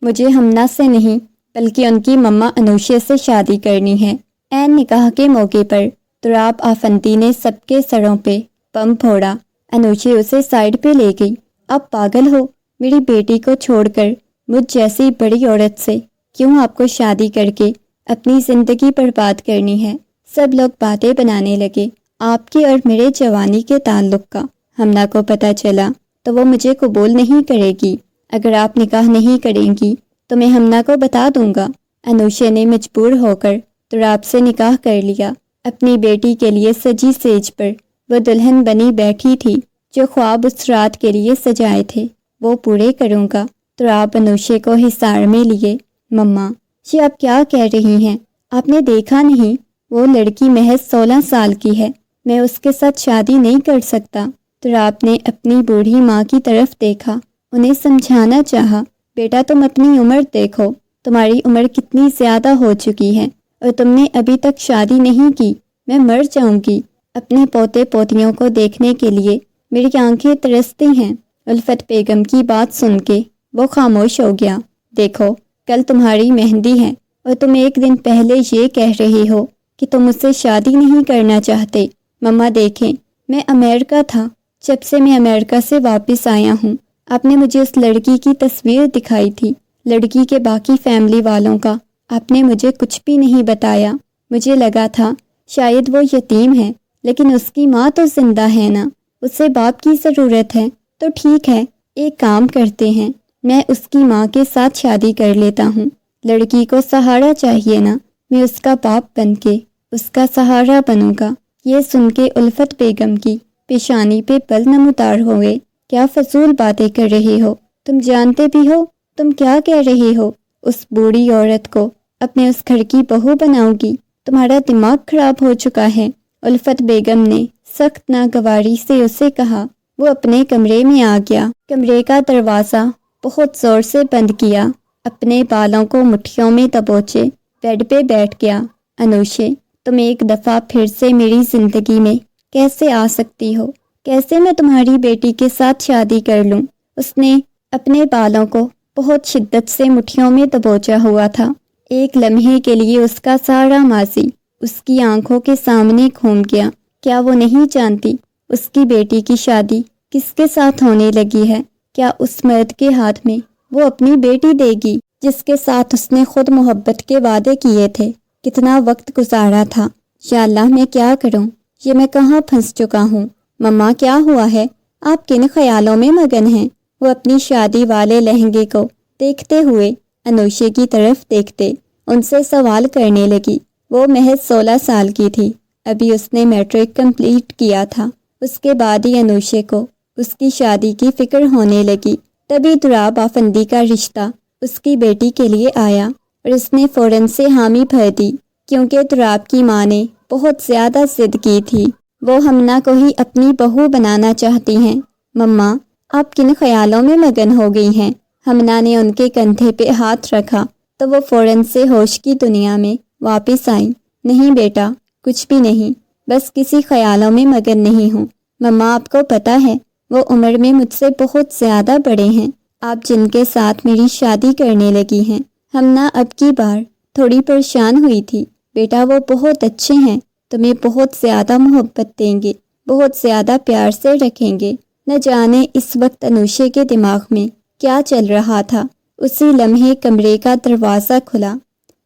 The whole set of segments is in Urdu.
مجھے ہمنا سے نہیں بلکہ ان کی مما انوشے سے شادی کرنی ہے۔ عین نکاح کے موقع پر تراب آفندی نے سب کے سروں پہ بم پھوڑا۔ انوشے اسے سائڈ پہ لے گئی۔ آپ پاگل ہو؟ میری بیٹی کو چھوڑ کر مجھ جیسی بڑی عورت سے کیوں آپ کو شادی کر کے اپنی زندگی برباد کرنی ہے؟ سب لوگ باتیں بنانے لگے آپ کے اور میرے جوانی کے تعلق کا۔ ہمنا کو پتہ چلا تو وہ مجھے قبول نہیں کرے گی۔ اگر آپ نکاح نہیں کریں گی تو میں ہمنا کو بتا دوں گا۔ انوشے نے مجبور ہو کر تراب سے نکاح کر لیا۔ اپنی بیٹی کے لیے سجی سیج پر وہ دلہن بنی بیٹھی تھی۔ جو خواب اس رات کے لیے سجائے تھے وہ پورے کروں گا۔ تراب انوشے کو حصار میں لیے۔ مما، یہ آپ کیا کہہ رہی ہیں؟ آپ نے دیکھا نہیں وہ لڑکی محض 16 سال کی ہے، میں اس کے ساتھ شادی نہیں کر سکتا۔ تراب نے اپنی بوڑھی ماں کی طرف دیکھا، انہیں سمجھانا چاہا، بیٹا تم اپنی عمر دیکھو، تمہاری عمر کتنی زیادہ ہو چکی ہے اور تم نے ابھی تک شادی نہیں کی۔ میں مر جاؤں گی اپنے پوتے پوتیوں کو دیکھنے کے لیے، میری آنکھیں ترستی ہیں۔ الفت بیگم کی بات سن کے وہ خاموش ہو گیا۔ دیکھو کل تمہاری مہندی ہے اور تم ایک دن پہلے یہ کہہ رہی ہو کہ تم مجھ سے شادی نہیں کرنا چاہتے۔ مما دیکھیں، میں امریکہ تھا، جب سے میں امریکہ سے واپس آیا ہوں آپ نے مجھے اس لڑکی کی تصویر دکھائی تھی۔ لڑکی کے باقی فیملی والوں کا آپ نے مجھے کچھ بھی نہیں بتایا۔ مجھے لگا تھا شاید وہ یتیم ہے، لیکن اس کی ماں تو زندہ ہے نا، اسے باپ کی ضرورت ہے۔ تو ٹھیک ہے، ایک کام کرتے ہیں، میں اس کی ماں کے ساتھ شادی کر لیتا ہوں۔ لڑکی کو سہارا چاہیے نا، میں اس کا باپ بن کے اس کا سہارا بنوں گا۔ یہ سن کے الفت بیگم کی پیشانی پہ بل نمودار ہوئے۔ کیا فضول باتیں کر رہے ہو؟ تم جانتے بھی ہو تم کیا کہہ رہے ہو؟ اس بوڑھی عورت کو اپنے اس گھر کی بہو بناؤ گی؟ تمہارا دماغ خراب ہو چکا ہے۔ الفت بیگم نے سخت ناگواری سے اسے کہا۔ وہ اپنے کمرے میں آ گیا، کمرے کا دروازہ بہت زور سے بند کیا، اپنے بالوں کو مٹھیوں میں دبوچے بیڈ پہ بیٹھ گیا۔ انوشے، تم ایک دفعہ پھر سے میری زندگی میں کیسے آ سکتی ہو؟ کیسے میں تمہاری بیٹی کے ساتھ شادی کر لوں؟ اس نے اپنے بالوں کو بہت شدت سے مٹھیوں میں دبوچا ہوا تھا۔ ایک لمحے کے لیے اس کا سارا ماضی اس کی آنکھوں کے سامنے گھوم گیا۔ کیا وہ نہیں جانتی اس کی بیٹی کی شادی کس کے ساتھ ہونے لگی ہے؟ کیا اس مرد کے ہاتھ میں وہ اپنی بیٹی دے گی جس کے ساتھ اس نے خود محبت کے وعدے کیے تھے؟ کتنا وقت گزارا تھا۔ یا اللہ، میں کیا کروں؟ یہ میں کہاں پھنس چکا ہوں؟ مما، کیا ہوا ہے؟ آپ کن خیالوں میں مگن ہیں؟ وہ اپنی شادی والے لہنگے کو دیکھتے ہوئے انوشے کی طرف دیکھتے ان سے سوال کرنے لگی۔ وہ محض 16 سال کی تھی، ابھی اس نے میٹرک کمپلیٹ کیا تھا۔ اس کے بعد ہی انوشے کو اس کی شادی کی فکر ہونے لگی۔ تبھی تراب آفندی کا رشتہ اس کی بیٹی کے لیے آیا اور اس نے فوراً سے حامی بھر دی، کیونکہ تراب کی ماں نے بہت زیادہ ضد کی تھی۔ وہ ہمنا کو ہی اپنی بہو بنانا چاہتی ہیں۔ مما، آپ کن خیالوں میں مگن ہو گئی ہیں؟ ہمنا نے ان کے کندھے پہ ہاتھ رکھا تو وہ فوراً سے ہوش کی دنیا میں واپس آئیں۔ نہیں بیٹا، کچھ بھی نہیں، بس کسی خیالوں میں مگن نہیں ہوں۔ مما، آپ کو پتہ ہے وہ عمر میں مجھ سے بہت زیادہ بڑے ہیں، آپ جن کے ساتھ میری شادی کرنے لگی ہیں۔ ہمنا اب کی بار تھوڑی پریشان ہوئی تھی۔ بیٹا، وہ بہت اچھے ہیں، تمہیں بہت زیادہ محبت دیں گے، بہت زیادہ پیار سے رکھیں گے۔ نہ جانے اس وقت انوشے کے دماغ میں کیا چل رہا تھا۔ اسی لمحے کمرے کا دروازہ کھلا۔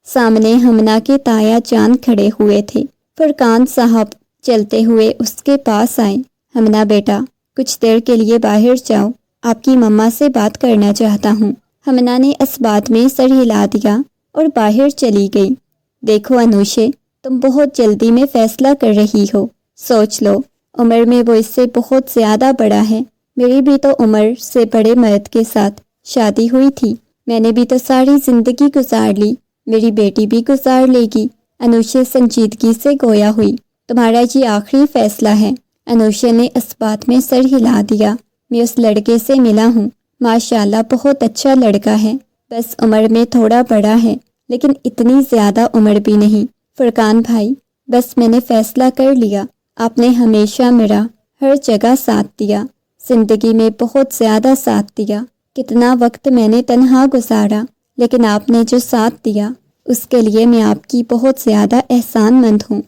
سامنے ہمنا کے تایا جان کھڑے ہوئے تھے۔ فرقان صاحب چلتے ہوئے اس کے پاس آئے۔ ہمنا بیٹا، کچھ دیر کے لیے باہر جاؤ، آپ کی مما سے بات کرنا چاہتا ہوں۔ ہمنا نے اس بات میں سر ہلا دیا اور باہر چلی گئی۔ دیکھو انوشے، تم بہت جلدی میں فیصلہ کر رہی ہو، سوچ لو، عمر میں وہ اس سے بہت زیادہ بڑا ہے۔ میری بھی تو عمر سے بڑے مرد کے ساتھ شادی ہوئی تھی، میں نے بھی تو ساری زندگی گزار لی، میری بیٹی بھی گزار لے گی۔ انوشے سنجیدگی سے گویا ہوئی۔ تمہارا یہ آخری فیصلہ ہے؟ انوشے نے اس بات میں سر ہلا دیا۔ میں اس لڑکے سے ملا ہوں، ماشاءاللہ بہت اچھا لڑکا ہے، بس عمر میں تھوڑا بڑا ہے، لیکن اتنی زیادہ عمر بھی نہیں۔ فرقان بھائی، بس میں نے فیصلہ کر لیا، آپ نے ہمیشہ میرا ہر جگہ ساتھ دیا، زندگی میں بہت زیادہ ساتھ دیا۔ کتنا وقت میں نے تنہا گزارا، لیکن آپ نے جو ساتھ دیا اس کے لیے میں آپ کی بہت زیادہ احسان مند ہوں۔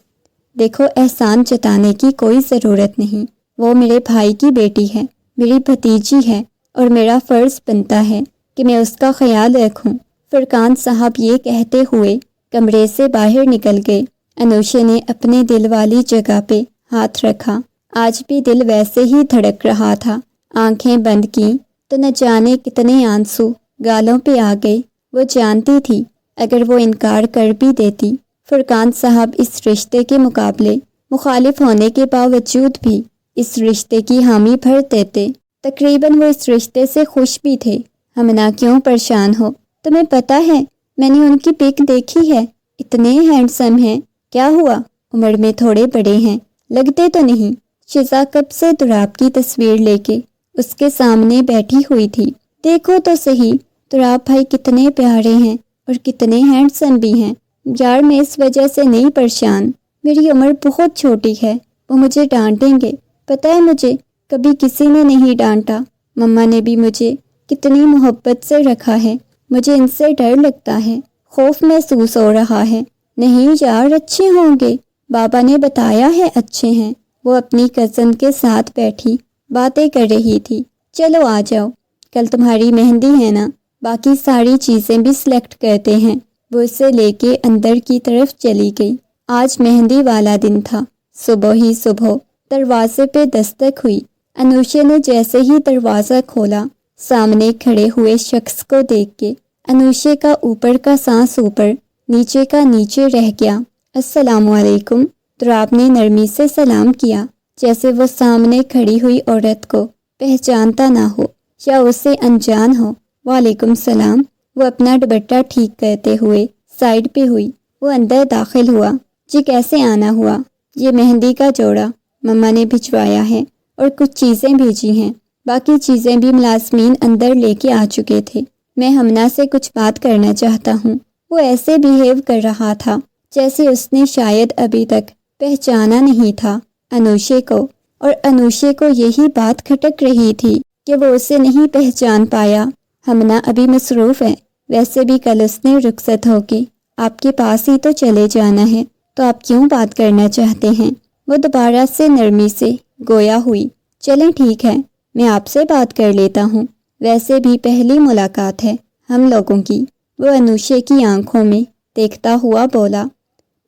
دیکھو، احسان جتانے کی کوئی ضرورت نہیں، وہ میرے بھائی کی بیٹی ہے، میری بھتیجی ہے، اور میرا فرض بنتا ہے کہ میں اس کا خیال رکھوں۔ فرقان صاحب یہ کہتے ہوئے کمرے سے باہر نکل گئے۔ انوشے نے اپنے دل والی جگہ پہ ہاتھ رکھا۔ آج بھی دل ویسے ہی دھڑک رہا تھا۔ آنکھیں بند کیں تو نہ جانے کتنے آنسو گالوں پہ آ گئے۔ وہ جانتی تھی اگر وہ انکار کر بھی دیتی، فرقان صاحب اس رشتے کے مقابلے مخالف ہونے کے باوجود بھی اس رشتے کی حامی بھر دیتے۔ تقریباً وہ اس رشتے سے خوش بھی تھے۔ ہم نہ کیوں پریشان ہو، تمہیں پتہ ہے میں نے ان کی پک دیکھی ہے، اتنے ہینڈسم ہیں۔ کیا ہوا؟ عمر میں تھوڑے بڑے ہیں، لگتے تو نہیں۔ شزا کب سے تراب کی تصویر لے کے اس کے سامنے بیٹھی ہوئی تھی۔ دیکھو تو صحیح، تراب بھائی کتنے پیارے ہیں اور کتنے ہینڈسم بھی ہیں۔ یار میں اس وجہ سے نہیں پریشان، میری عمر بہت چھوٹی ہے، وہ مجھے ڈانٹیں گے۔ پتہ ہے مجھے کبھی کسی نے نہیں ڈانٹا، مما نے بھی مجھے کتنی محبت سے رکھا ہے۔ مجھے ان سے ڈر لگتا ہے، خوف محسوس ہو رہا ہے۔ نہیں یار، اچھے ہوں گے، بابا نے بتایا ہے اچھے ہیں۔ وہ اپنی کزن کے ساتھ بیٹھی باتیں کر رہی تھی۔ چلو آ جاؤ، کل تمہاری مہندی ہے نا، باقی ساری چیزیں بھی سلیکٹ کرتے ہیں۔ وہ اسے لے کے اندر کی طرف چلی گئی۔ آج مہندی والا دن تھا۔ صبح ہی صبح دروازے پہ دستک ہوئی۔ انوشے نے جیسے ہی دروازہ کھولا، سامنے کھڑے ہوئے شخص کو دیکھ کے انوشے کا اوپر کا سانس اوپر، نیچے کا نیچے رہ گیا۔ السلام علیکم، تراب نے نرمی سے سلام کیا، جیسے وہ سامنے کھڑی ہوئی عورت کو پہچانتا نہ ہو یا اسے انجان ہو۔ وعلیکم السلام۔ وہ اپنا دوپٹہ ٹھیک کرتے ہوئے سائڈ پہ ہوئی۔ وہ اندر داخل ہوا۔ جی کیسے آنا ہوا؟ یہ مہندی کا جوڑا مما نے بھجوایا ہے اور کچھ چیزیں بھیجی ہیں، باقی چیزیں بھی ملازمین اندر لے کے آ چکے تھے۔ میں ہمنا سے کچھ بات کرنا چاہتا ہوں۔ وہ ایسے بیہیو کر رہا تھا جیسے اس نے شاید ابھی تک پہچانا نہیں تھا انوشے کو، اور انوشے کو یہی بات کھٹک رہی تھی کہ وہ اسے نہیں پہچان پایا۔ ہمنا ابھی مصروف ہے، ویسے بھی کل اس نے رخصت ہو کے آپ کے پاس ہی تو چلے جانا ہے، تو آپ کیوں بات کرنا چاہتے ہیں؟ وہ دوبارہ سے نرمی سے گویا ہوئی۔ چلیں ٹھیک ہے، میں آپ سے بات کر لیتا ہوں، ویسے بھی پہلی ملاقات ہے ہم لوگوں کی۔ وہ انوشے کی آنکھوں میں دیکھتا ہوا بولا۔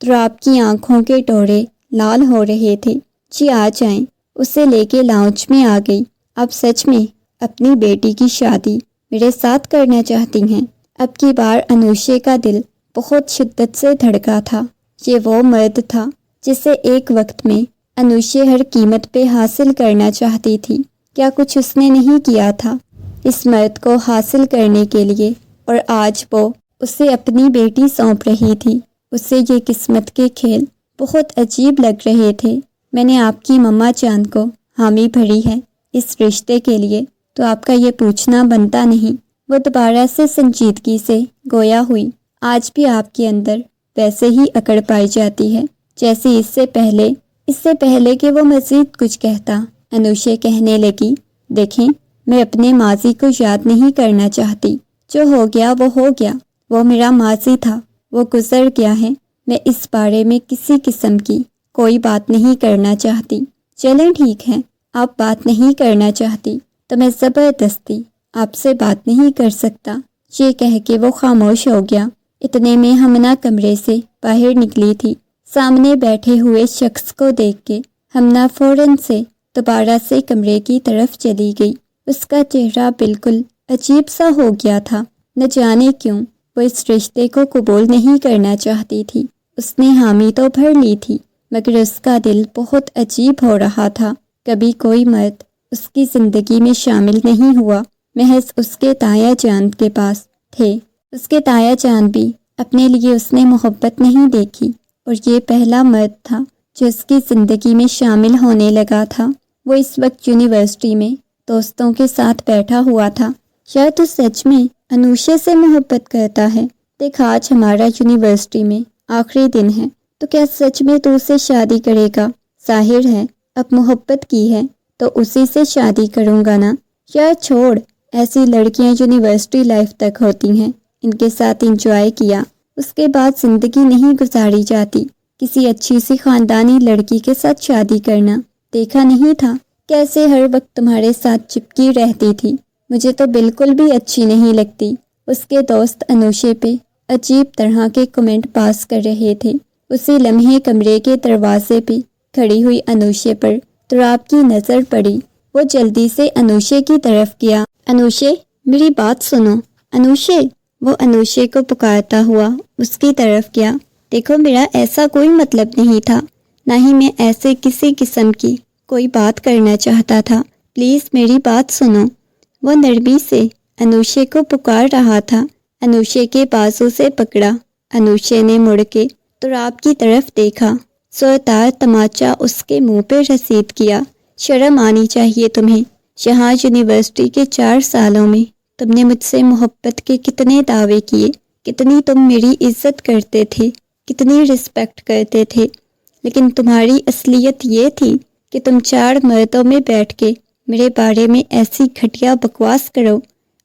تراب کی آنکھوں کے ڈورے لال ہو رہے تھے۔ جی آ جائیں، اسے لے کے لاؤنج میں آ گئی۔ اب سچ میں اپنی بیٹی کی شادی میرے ساتھ کرنا چاہتی ہیں؟ اب کی بار انوشے کا دل بہت شدت سے دھڑکا تھا۔ یہ وہ مرد تھا جسے ایک وقت میں انوشے ہر قیمت پہ حاصل کرنا چاہتی تھی۔ کیا کچھ اس نے نہیں کیا تھا اس مرد کو حاصل کرنے کے لیے؟ اور آج وہ اسے اپنی بیٹی سونپ رہی تھی۔ اسے یہ قسمت کے کھیل بہت عجیب لگ رہے تھے۔ میں نے آپ کی مما جان کو حامی بھری ہے اس رشتے کے لیے، تو آپ کا یہ پوچھنا بنتا نہیں۔ وہ دوبارہ سے سنجیدگی سے گویا ہوئی۔ آج بھی آپ کے اندر ویسے ہی اکڑ پائی جاتی ہے جیسے اس سے پہلے کہ وہ مزید کچھ کہتا، انوشے کہنے لگی، دیکھیں میں اپنے ماضی کو یاد نہیں کرنا چاہتی۔ جو ہو گیا وہ ہو گیا، وہ میرا ماضی تھا، وہ گزر گیا ہے۔ میں اس بارے میں کسی قسم کی کوئی بات نہیں کرنا چاہتی۔ چلیں ٹھیک ہے، آپ بات نہیں کرنا چاہتی تو میں زبردستی آپ سے بات نہیں کر سکتا۔ یہ کہہ کے وہ خاموش ہو گیا۔ اتنے میں ہمنا کمرے سے باہر نکلی تھی۔ سامنے بیٹھے ہوئے شخص کو دیکھ کے ہمنا فوراً سے دوبارہ سے کمرے کی طرف چلی گئی۔ اس کا چہرہ بالکل عجیب سا ہو گیا تھا۔ نہ جانے کیوں وہ اس رشتے کو قبول نہیں کرنا چاہتی تھی۔ اس نے حامی تو بھر لی تھی، مگر اس کا دل بہت عجیب ہو رہا تھا۔ کبھی کوئی مرد اس کی زندگی میں شامل نہیں ہوا، محض اس کے تایا جان کے پاس تھے۔ اس کے تایا جان بھی اپنے لیے اس نے محبت نہیں دیکھی، اور یہ پہلا مرد تھا جو اس کی زندگی میں شامل ہونے لگا تھا۔ وہ اس وقت یونیورسٹی میں دوستوں کے ساتھ بیٹھا ہوا تھا۔ یا تو سچ میں انوشے سے محبت کرتا ہے؟ دیکھ آج ہمارا یونیورسٹی میں آخری دن ہے، تو کیا سچ میں تو اسے شادی کرے گا؟ ظاہر ہے اب محبت کی ہے تو اسی سے شادی کروں گا نا۔ یا چھوڑ، ایسی لڑکیاں یونیورسٹی لائف تک ہوتی ہیں، ان کے ساتھ انجوائے کیا۔ اس کے بعد زندگی نہیں گزاری جاتی۔ کسی اچھی سی خاندانی لڑکی کے ساتھ شادی کرنا دیکھا نہیں تھا، کیسے ہر وقت تمہارے ساتھ چپکی رہتی تھی، مجھے تو بالکل بھی اچھی نہیں لگتی۔ اس کے دوست انوشے پہ عجیب طرح کے کمنٹ پاس کر رہے تھے۔ اسی لمحے کمرے کے دروازے پہ کھڑی ہوئی انوشے پر تراب کی نظر پڑی۔ وہ جلدی سے انوشے کی طرف گیا۔ انوشے، میری بات سنو۔ انوشے، وہ انوشے کو پکارتا ہوا اس کی طرف گیا۔ دیکھو، میرا ایسا کوئی مطلب نہیں تھا، نہ ہی میں ایسے کسی قسم کی کوئی بات کرنا چاہتا تھا، پلیز میری بات سنو۔ وہ نرمی سے انوشے کو پکار رہا تھا۔ انوشے کے بازو سے پکڑا۔ انوشے نے مڑ کے تراب کی طرف دیکھا۔ زوردار تماچا اس کے منہ پہ رسید کیا۔ شرم آنی چاہیے تمہیں۔ یہاں یونیورسٹی کے 4 سالوں میں تم نے مجھ سے محبت کے کتنے دعوے کیے، کتنی تم میری عزت کرتے تھے، کتنی رسپیکٹ کرتے تھے، لیکن تمہاری اصلیت یہ تھی کہ تم 4 مردوں میں بیٹھ کے میرے بارے میں ایسی گھٹیا بکواس کرو۔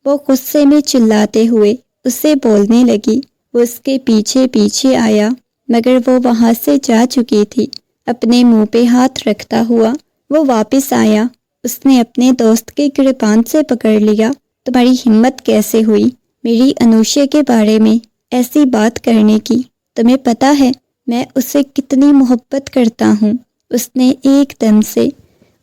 وہ غصے میں چلاتے ہوئے اسے بولنے لگی۔ وہ اس کے پیچھے پیچھے آیا، مگر وہ وہاں سے جا چکی تھی۔ اپنے منہ پہ ہاتھ رکھتا ہوا وہ واپس آیا۔ اس نے اپنے دوست کے گریبان سے پکڑ لیا۔ تمہاری ہمت کیسے ہوئی میری انوشے کے بارے میں ایسی بات کرنے کی؟ تمہیں پتہ ہے میں اسے کتنی محبت کرتا ہوں۔ اس نے ایک دم سے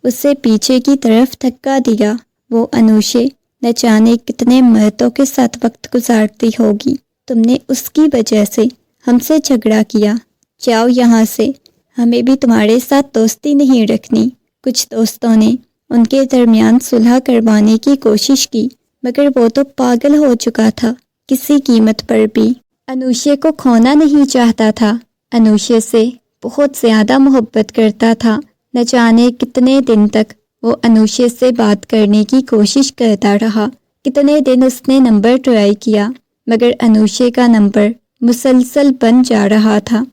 اسے پیچھے کی طرف دھکا دیا۔ وہ انوشے نہ جانے کتنے مردوں کے ساتھ وقت گزارتی ہوگی، تم نے اس کی وجہ سے ہم سے جھگڑا کیا۔ جاؤ یہاں سے، ہمیں بھی تمہارے ساتھ دوستی نہیں رکھنی۔ کچھ دوستوں نے ان کے درمیان صلح کروانے کی کوشش کی، مگر وہ تو پاگل ہو چکا تھا، کسی قیمت پر بھی انوشے کو کھونا نہیں چاہتا تھا۔ انوشے سے بہت زیادہ محبت کرتا تھا۔ نہ جانے کتنے دن تک وہ انوشے سے بات کرنے کی کوشش کرتا رہا۔ کتنے دن اس نے نمبر ٹرائی کیا، مگر انوشے کا نمبر مسلسل بند جا رہا تھا۔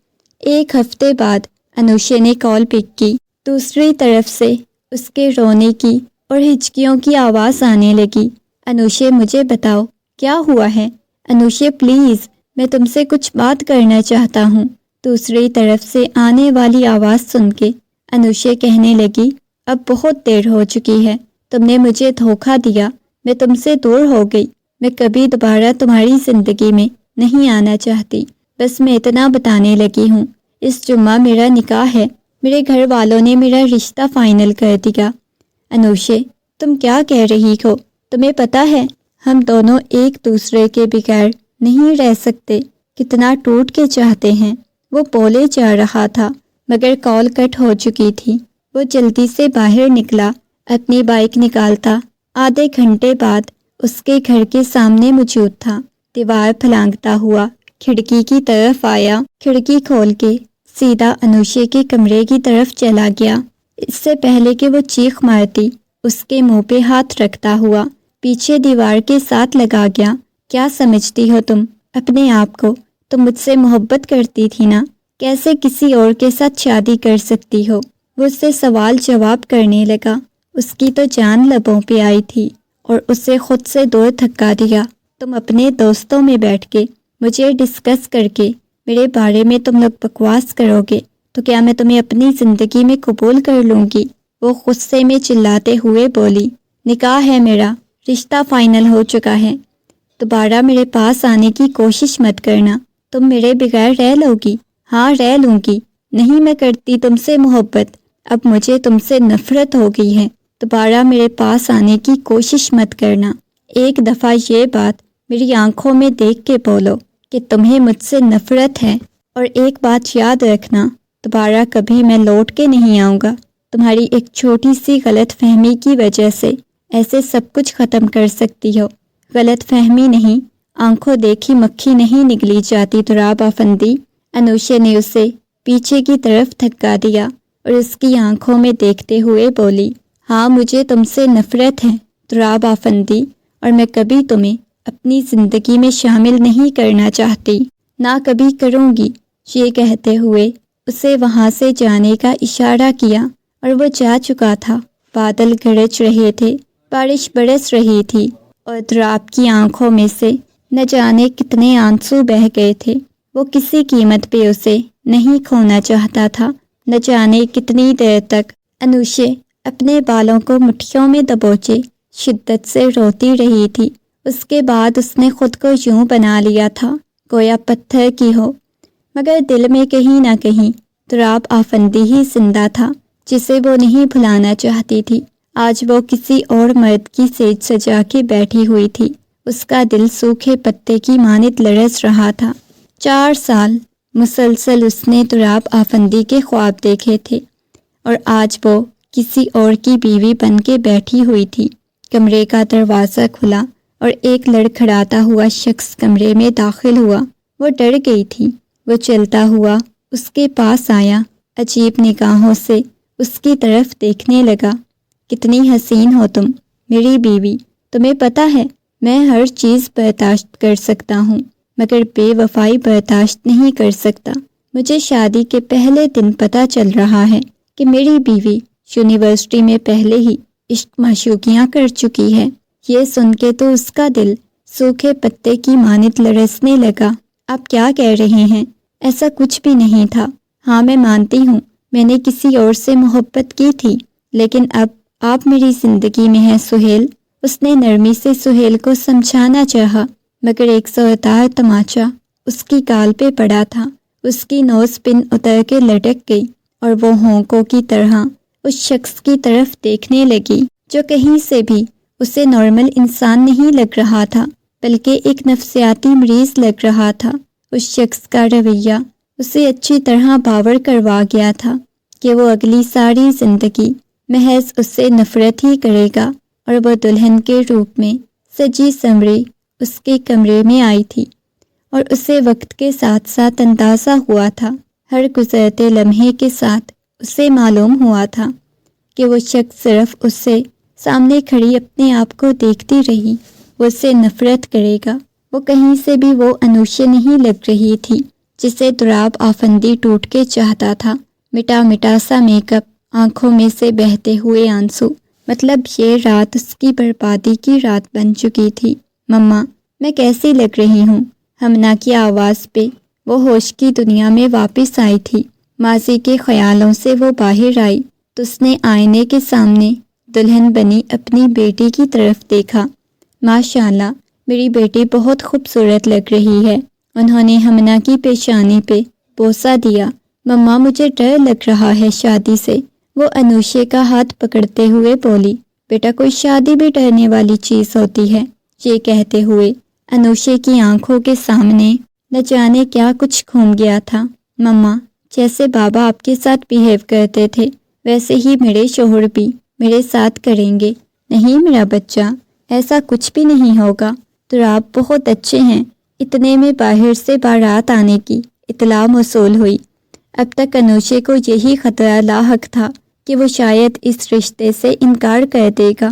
1 ہفتے بعد انوشے نے کال پک کی۔ دوسری طرف سے اس کے رونے کی اور ہچکیوں کی آواز آنے لگی۔ انوشے، مجھے بتاؤ کیا ہوا ہے؟ انوشے پلیز، میں تم سے کچھ بات کرنا چاہتا ہوں۔ دوسری طرف سے آنے والی آواز سن کے انوشے کہنے لگی، اب بہت دیر ہو چکی ہے، تم نے مجھے دھوکہ دیا، میں تم سے دور ہو گئی، میں کبھی دوبارہ تمہاری زندگی میں نہیں آنا چاہتی، بس میں اتنا بتانے لگی ہوں، اس جمعہ میرا نکاح ہے، میرے گھر والوں نے میرا رشتہ فائنل کر دیا۔ انوشے، تم کیا کہہ رہی ہو؟ تمہیں پتہ ہے ہم دونوں ایک دوسرے کے بغیر نہیں رہ سکتے، کتنا ٹوٹ کے چاہتے ہیں۔ وہ بولے جا رہا تھا مگر کال کٹ ہو چکی تھی۔ وہ جلدی سے باہر نکلا، اپنی بائک نکالتا آدھے گھنٹے بعد اس کے گھر کے سامنے موجود تھا۔ دیوار پھلانگتا ہوا کھڑکی کی طرف آیا، کھڑکی کھول کے سیدھا انوشے کے کمرے کی طرف چلا گیا۔ اس سے پہلے کہ وہ چیخ مارتی، اس کے منہ پہ ہاتھ رکھتا ہوا پیچھے دیوار کے ساتھ لگا گیا۔ کیا سمجھتی ہو تم اپنے آپ کو؟ تم مجھ سے محبت کرتی تھی نا، کیسے کسی اور کے ساتھ شادی کر سکتی ہو؟ وہ اس سے سوال جواب کرنے لگا۔ اس کی تو جان لبوں پہ آئی تھی اور اسے خود سے دور دھکا دیا۔ تم اپنے دوستوں میں بیٹھ کے مجھے ڈسکس کر کے میرے بارے میں تم لوگ بکواس کرو گے تو کیا میں تمہیں اپنی زندگی میں قبول کر لوں گی؟ وہ غصے میں چلاتے ہوئے بولی، نکاح ہے میرا، رشتہ فائنل ہو چکا ہے، دوبارہ میرے پاس آنے کی کوشش مت کرنا۔ تم میرے بغیر رہ لو گی؟ ہاں رہ لوں گی، نہیں میں کرتی تم سے محبت، اب مجھے تم سے نفرت ہو گئی ہے، دوبارہ میرے پاس آنے کی کوشش مت کرنا۔ ایک دفعہ یہ بات میری آنکھوں میں دیکھ کے بولو کہ تمہیں مجھ سے نفرت ہے، اور ایک بات یاد رکھنا، دوبارہ کبھی میں لوٹ کے نہیں آؤں گا۔ تمہاری ایک چھوٹی سی غلط فہمی کی وجہ سے ایسے سب کچھ ختم کر سکتی ہو۔ غلط فہمی نہیں، آنکھوں دیکھی مکھی نہیں نگلی جاتی تراب افندی۔ انوشے نے اسے پیچھے کی طرف دھکا دیا اور اس کی آنکھوں میں دیکھتے ہوئے بولی، ہاں مجھے تم سے نفرت ہے تراب افندی، اور میں کبھی تمہیں اپنی زندگی میں شامل نہیں کرنا چاہتی، نہ کبھی کروں گی۔ یہ کہتے ہوئے اسے وہاں سے جانے کا اشارہ کیا اور وہ جا چکا تھا۔ بادل گرج رہے تھے، بارش برس رہی تھی اور تراب کی آنکھوں میں سے نہ جانے کتنے آنسو بہہ گئے تھے۔ وہ کسی قیمت پہ اسے نہیں کھونا چاہتا تھا۔ نہ جانے کتنی دیر تک انوشے اپنے بالوں کو مٹھیوں میں دبوچے شدت سے روتی رہی تھی۔ اس کے بعد اس نے خود کو یوں بنا لیا تھا گویا پتھر کی ہو، مگر دل میں کہیں نہ کہیں تراب آفندی ہی زندہ تھا جسے وہ نہیں بھلانا چاہتی تھی۔ آج وہ کسی اور مرد کی سیج سجا کے بیٹھی ہوئی تھی۔ اس کا دل سوکھے پتے کی مانند لرز رہا تھا۔ 4 سال مسلسل اس نے تراب آفندی کے خواب دیکھے تھے اور آج وہ کسی اور کی بیوی بن کے بیٹھی ہوئی تھی۔ کمرے کا دروازہ کھلا اور ایک لڑکھڑاتا ہوا شخص کمرے میں داخل ہوا۔ وہ ڈر گئی تھی۔ وہ چلتا ہوا اس کے پاس آیا، عجیب نگاہوں سے اس کی طرف دیکھنے لگا۔ کتنی حسین ہو تم، میری بیوی۔ تمہیں پتہ ہے میں ہر چیز برداشت کر سکتا ہوں مگر بے وفائی برداشت نہیں کر سکتا۔ مجھے شادی کے پہلے دن پتہ چل رہا ہے کہ میری بیوی یونیورسٹی میں پہلے ہی عشق معشوقیاں کر چکی ہے۔ یہ سن کے تو اس کا دل سوکھے پتے کی مانند لرزنے لگا۔ آپ کیا کہہ رہے ہیں؟ ایسا کچھ بھی نہیں تھا۔ ہاں میں مانتی ہوں میں نے کسی اور سے محبت کی تھی، لیکن اب آپ میری زندگی میں ہیں سہیل۔ اس نے نرمی سے سہیل کو سمجھانا چاہا مگر ایک زوردار تماچا اس کی گال پہ پڑا تھا۔ اس کی نوز پن اتر کے لٹک گئی اور وہ ہونکوں کی طرح اس شخص کی طرف دیکھنے لگی جو کہیں سے بھی اسے نارمل انسان نہیں لگ رہا تھا بلکہ ایک نفسیاتی مریض لگ رہا تھا۔ اس شخص کا رویہ اسے اچھی طرح باور کروا گیا تھا کہ وہ اگلی ساری زندگی محض اس سے نفرت ہی کرے گا، اور وہ دلہن کے روپ میں سجی سنوری اس کے کمرے میں آئی تھی اور اسے وقت کے ساتھ ساتھ اندازہ ہوا تھا، ہر گزرتے لمحے کے ساتھ اسے معلوم ہوا تھا کہ وہ شخص صرف اس سے سامنے کھڑی اپنے آپ کو دیکھتی رہی وہ اس سے نفرت کرے گا۔ وہ کہیں سے بھی وہ انوشے نہیں لگ رہی تھی جسے تراب آفندی ٹوٹ کے چاہتا تھا۔ مٹا مٹا سا میک اپ، آنکھوں میں سے بہتے ہوئے آنسو، مطلب یہ رات اس کی بربادی کی رات بن چکی تھی۔ مما میں کیسی لگ رہی ہوں؟ ہمنا کی آواز پہ وہ ہوش کی دنیا میں واپس آئی تھی۔ ماضی کے خیالوں سے وہ باہر آئی تو اس نے آئینے کے سامنے دلہن بنی اپنی بیٹی کی طرف دیکھا۔ ماشاءاللہ میری بیٹی بہت خوبصورت لگ رہی ہے۔ انہوں نے ہمنا کی پیشانی پہ بوسہ دیا۔ مما مجھے ڈر لگ رہا ہے شادی سے، وہ انوشے کا ہاتھ پکڑتے ہوئے بولی۔ بیٹا کوئی شادی بھی ڈرنے والی چیز ہوتی ہے؟ یہ کہتے ہوئے انوشے کی آنکھوں کے سامنے نہ جانے کیا کچھ گھوم گیا تھا۔ مما جیسے بابا آپ کے ساتھ بیہیو کرتے تھے ویسے ہی میرے شوہر بھی میرے ساتھ کریں گے۔ نہیں میرا بچہ، ایسا کچھ بھی نہیں ہوگا، تو آپ بہت اچھے ہیں۔ اتنے میں باہر سے بارات آنے کی اطلاع موصول ہوئی۔ اب تک انوشے کو یہی خطرہ لاحق تھا کہ وہ شاید اس رشتے سے انکار کر دے گا۔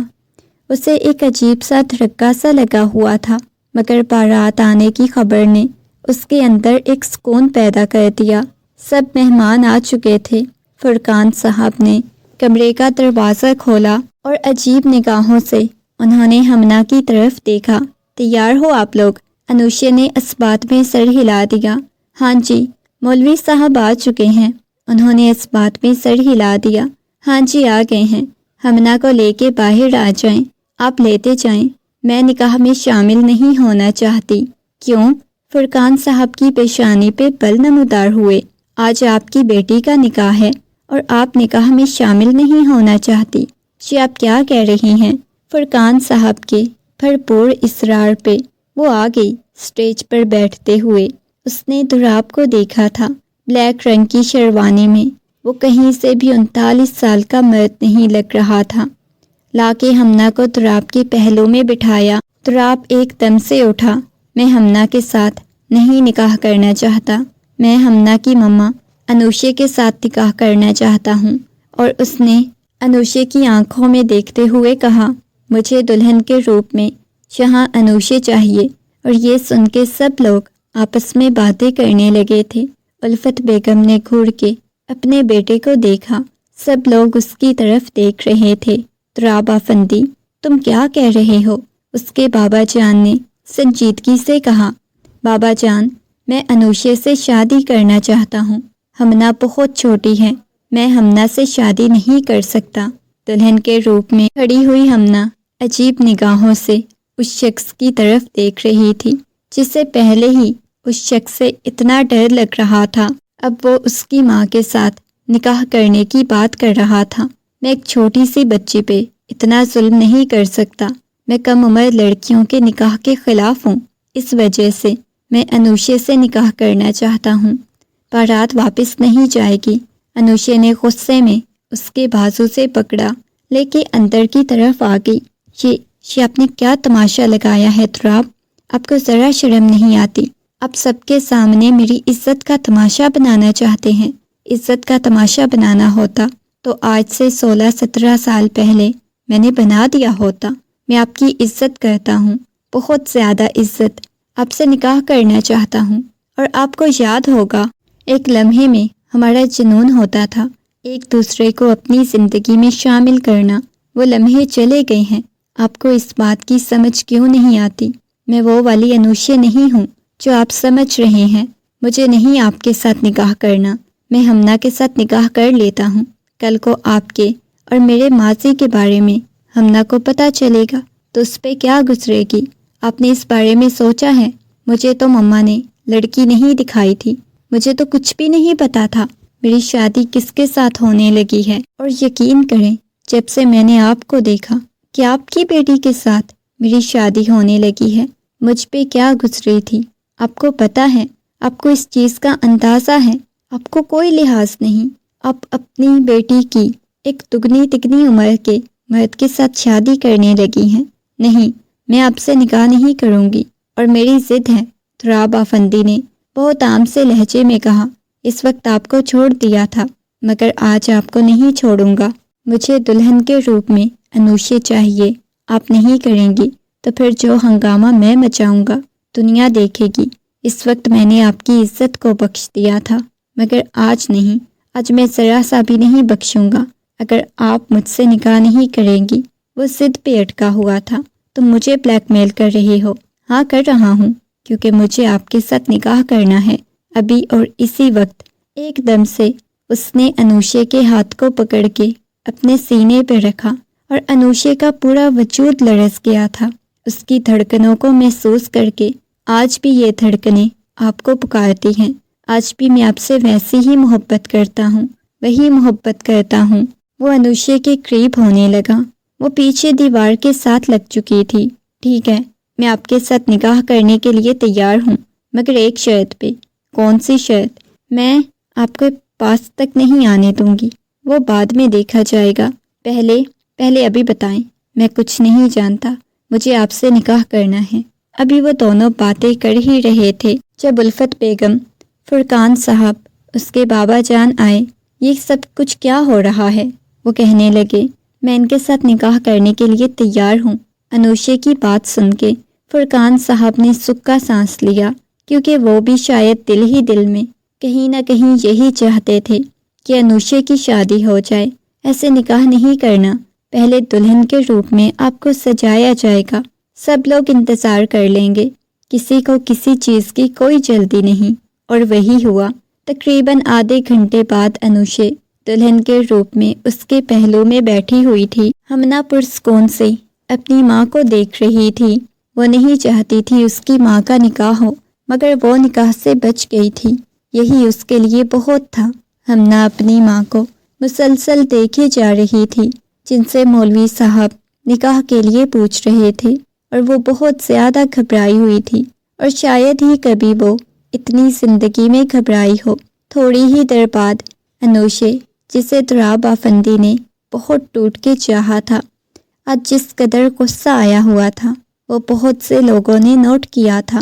اسے ایک عجیب سا دھڑکا سا لگا ہوا تھا مگر بارات آنے کی خبر نے اس کے اندر ایک سکون پیدا کر دیا۔ سب مہمان آ چکے تھے۔ فرقان صاحب نے کمرے کا دروازہ کھولا اور عجیب نگاہوں سے انہوں نے ہمنا کی طرف دیکھا۔ تیار ہو آپ لوگ؟ انوشے نے اس بات میں سر ہلا دیا۔ ہاں جی، مولوی صاحب آ چکے ہیں۔ انہوں نے اس بات میں سر ہلا دیا۔ ہاں جی آ گئے ہیں، ہمنا کو لے کے باہر آ جائیں۔ آپ لیتے جائیں، میں نکاح میں شامل نہیں ہونا چاہتی۔ کیوں؟ فرقان صاحب کی پیشانی پہ بل نمودار ہوئے۔ آج آپ کی بیٹی کا نکاح ہے اور آپ نکاح میں شامل نہیں ہونا چاہتی؟ جی آپ کیا کہہ رہی ہیں؟ فرقان صاحب کے بھرپور اصرار پہ وہ آ گئی سٹیج پر بیٹھتے ہوئے۔ اس نے تراب کو دیکھا تھا، بلیک رنگ کی شیروانی میں۔ وہ کہیں سے بھی 39 سال کا مرد نہیں لگ رہا تھا۔ لا کے ہمنا کو تراب کے پہلو میں بٹھایا۔ تراب ایک دم سے اٹھا۔ میں ہمنا کے ساتھ نہیں نکاح کرنا چاہتا، میں ہمنا کی مما انوشے کے ساتھ نکاح کرنا چاہتا ہوں۔ اور اس نے انوشے کی آنکھوں میں دیکھتے ہوئے کہا، مجھے دلہن کے روپ میں جہاں انوشے چاہیے۔ اور یہ سن کے سب لوگ آپس میں باتیں کرنے لگے تھے۔ الفت بیگم نے گھور کے اپنے بیٹے کو دیکھا۔ سب لوگ اس کی طرف دیکھ رہے تھے۔ تراب آفندی تم کیا کہہ رہے ہو؟ اس کے بابا جان نے سنجیدگی سے کہا، بابا جان، میں انوشے سے شادی کرنا چاہتا ہوں۔ ہمنا بہت چھوٹی ہے، میں ہمنا سے شادی نہیں کر سکتا۔ دلہن کے روپ میں کھڑی ہوئی ہمنا عجیب نگاہوں سے اس شخص کی طرف دیکھ رہی تھی جسے پہلے ہی اس شخص سے اتنا ڈر لگ رہا تھا۔ اب وہ اس کی ماں کے ساتھ نکاح کرنے کی بات کر رہا تھا۔ میں ایک چھوٹی سی بچی پہ اتنا ظلم نہیں کر سکتا۔ میں کم عمر لڑکیوں کے نکاح کے خلاف ہوں، اس وجہ سے میں انوشے سے نکاح کرنا چاہتا ہوں۔ بارات واپس نہیں جائے گی۔ انوشے نے غصے میں اس کے بازو سے پکڑا، لے کے اندر کی طرف آ گئی۔ یہ آپ نے کیا تماشا لگایا ہے تراب؟ آپ کو ذرا شرم نہیں آتی؟ آپ سب کے سامنے میری عزت کا تماشا بنانا چاہتے ہیں۔ عزت کا تماشا بنانا ہوتا تو آج سے 16-17 سال پہلے میں نے بنا دیا ہوتا۔ میں آپ کی عزت کرتا ہوں، بہت زیادہ عزت۔ آپ سے نکاح کرنا چاہتا ہوں۔ اور آپ کو یاد ہوگا، ایک لمحے میں ہمارا جنون ہوتا تھا ایک دوسرے کو اپنی زندگی میں شامل کرنا۔ وہ لمحے چلے گئے ہیں۔ آپ کو اس بات کی سمجھ کیوں نہیں آتی؟ میں وہ والی انوشے نہیں ہوں جو آپ سمجھ رہے ہیں۔ مجھے نہیں آپ کے ساتھ نکاح کرنا۔ میں ہمنا کے ساتھ نکاح کر لیتا ہوں۔ کل کو آپ کے اور میرے ماضی کے بارے میں ہمنا کو پتہ چلے گا تو اس پہ کیا گزرے گی؟ آپ نے اس بارے میں سوچا ہے؟ مجھے تو مما نے لڑکی نہیں دکھائی تھی، مجھے تو کچھ بھی نہیں پتا تھا میری شادی کس کے ساتھ ہونے لگی ہے۔ اور یقین کریں، جب سے میں نے آپ کو دیکھا کہ آپ کی بیٹی کے ساتھ میری شادی ہونے لگی ہے، مجھ پہ کیا گزری تھی آپ کو پتہ ہے؟ آپ کو اس چیز کا اندازہ ہے؟ آپ کو کوئی لحاظ نہیں۔ آپ اپنی بیٹی کی ایک دگنی تگنی عمر کے مرد کے ساتھ شادی کرنے لگی ہیں۔ نہیں، میں آپ سے نکاح نہیں کروں گی اور میری ضد ہے۔ تراب افندی نے بہت عام سے لہجے میں کہا، اس وقت آپ کو چھوڑ دیا تھا مگر آج آپ کو نہیں چھوڑوں گا۔ مجھے دلہن کے روپ میں انوشے چاہیے۔ آپ نہیں کریں گی تو پھر جو ہنگامہ میں مچاؤں گا دنیا دیکھے گی۔ اس وقت میں نے آپ کی عزت کو بخش دیا تھا مگر آج نہیں، آج میں ذرا سا بھی نہیں بخشوں گا۔ اگر آپ مجھ سے نکاح نہیں کریں گی، وہ ضد پہ اٹکا ہوا تھا، تم مجھے بلیک میل کر رہے ہو۔ ہاں کر رہا ہوں، کیونکہ مجھے آپ کے ساتھ نکاح کرنا ہے ابھی اور اسی وقت۔ ایک دم سے اس نے انوشے کے ہاتھ کو پکڑ کے اپنے سینے پہ رکھا اور انوشے کا پورا وجود لرز گیا تھا۔ اس کی دھڑکنوں کو محسوس کر کے آج بھی یہ دھڑکنیں آپ کو پکارتی ہیں۔ آج بھی میں آپ سے ویسی ہی محبت کرتا ہوں، وہی محبت کرتا ہوں۔ وہ انوشے کے قریب ہونے لگا۔ وہ پیچھے دیوار کے ساتھ لگ چکی تھی۔ ٹھیک ہے، میں آپ کے ساتھ نکاح کرنے کے لیے تیار ہوں مگر ایک شرط پہ۔ کون سی شرط؟ میں آپ کو پاس تک نہیں آنے دوں گی، وہ بعد میں دیکھا جائے گا۔ پہلے ابھی بتائیں، میں کچھ نہیں جانتا، مجھے آپ سے نکاح کرنا ہے۔ ابھی وہ دونوں باتیں کر ہی رہے تھے جب الفت بیگم، فرقان صاحب، اس کے بابا جان آئے۔ یہ سب کچھ کیا ہو رہا ہے؟ وہ کہنے لگے، میں ان کے ساتھ نکاح کرنے کے لیے تیار ہوں۔ انوشے کی بات سن کے فرقان صاحب نے سکا سانس لیا، کیونکہ وہ بھی شاید دل ہی دل میں کہیں نہ کہیں یہی چاہتے تھے کہ انوشے کی شادی ہو جائے۔ ایسے نکاح نہیں کرنا، پہلے دلہن کے روپ میں آپ کو سجایا جائے گا، سب لوگ انتظار کر لیں گے، کسی کو کسی چیز کی کوئی جلدی نہیں۔ اور وہی ہوا۔ تقریباً آدھے گھنٹے بعد انوشے دلہن کے روپ میں اس کے پہلو میں بیٹھی ہوئی تھی۔ ہمنا پرسکون سے اپنی ماں کو دیکھ رہی تھی۔ وہ نہیں چاہتی تھی اس کی ماں کا نکاح ہو، مگر وہ نکاح سے بچ گئی تھی، یہی اس کے لیے بہت تھا۔ ہمنا اپنی ماں کو مسلسل دیکھے جا رہی تھی، جن سے مولوی صاحب نکاح کے لیے پوچھ رہے تھے، اور وہ بہت زیادہ گھبرائی ہوئی تھی، اور شاید ہی کبھی وہ اتنی زندگی میں گھبرائی ہو۔ تھوڑی ہی دیر بعد انوشے، جسے تراب افندی نے بہت ٹوٹ کے چاہا تھا، آج جس قدر غصہ آیا ہوا تھا وہ بہت سے لوگوں نے نوٹ کیا تھا۔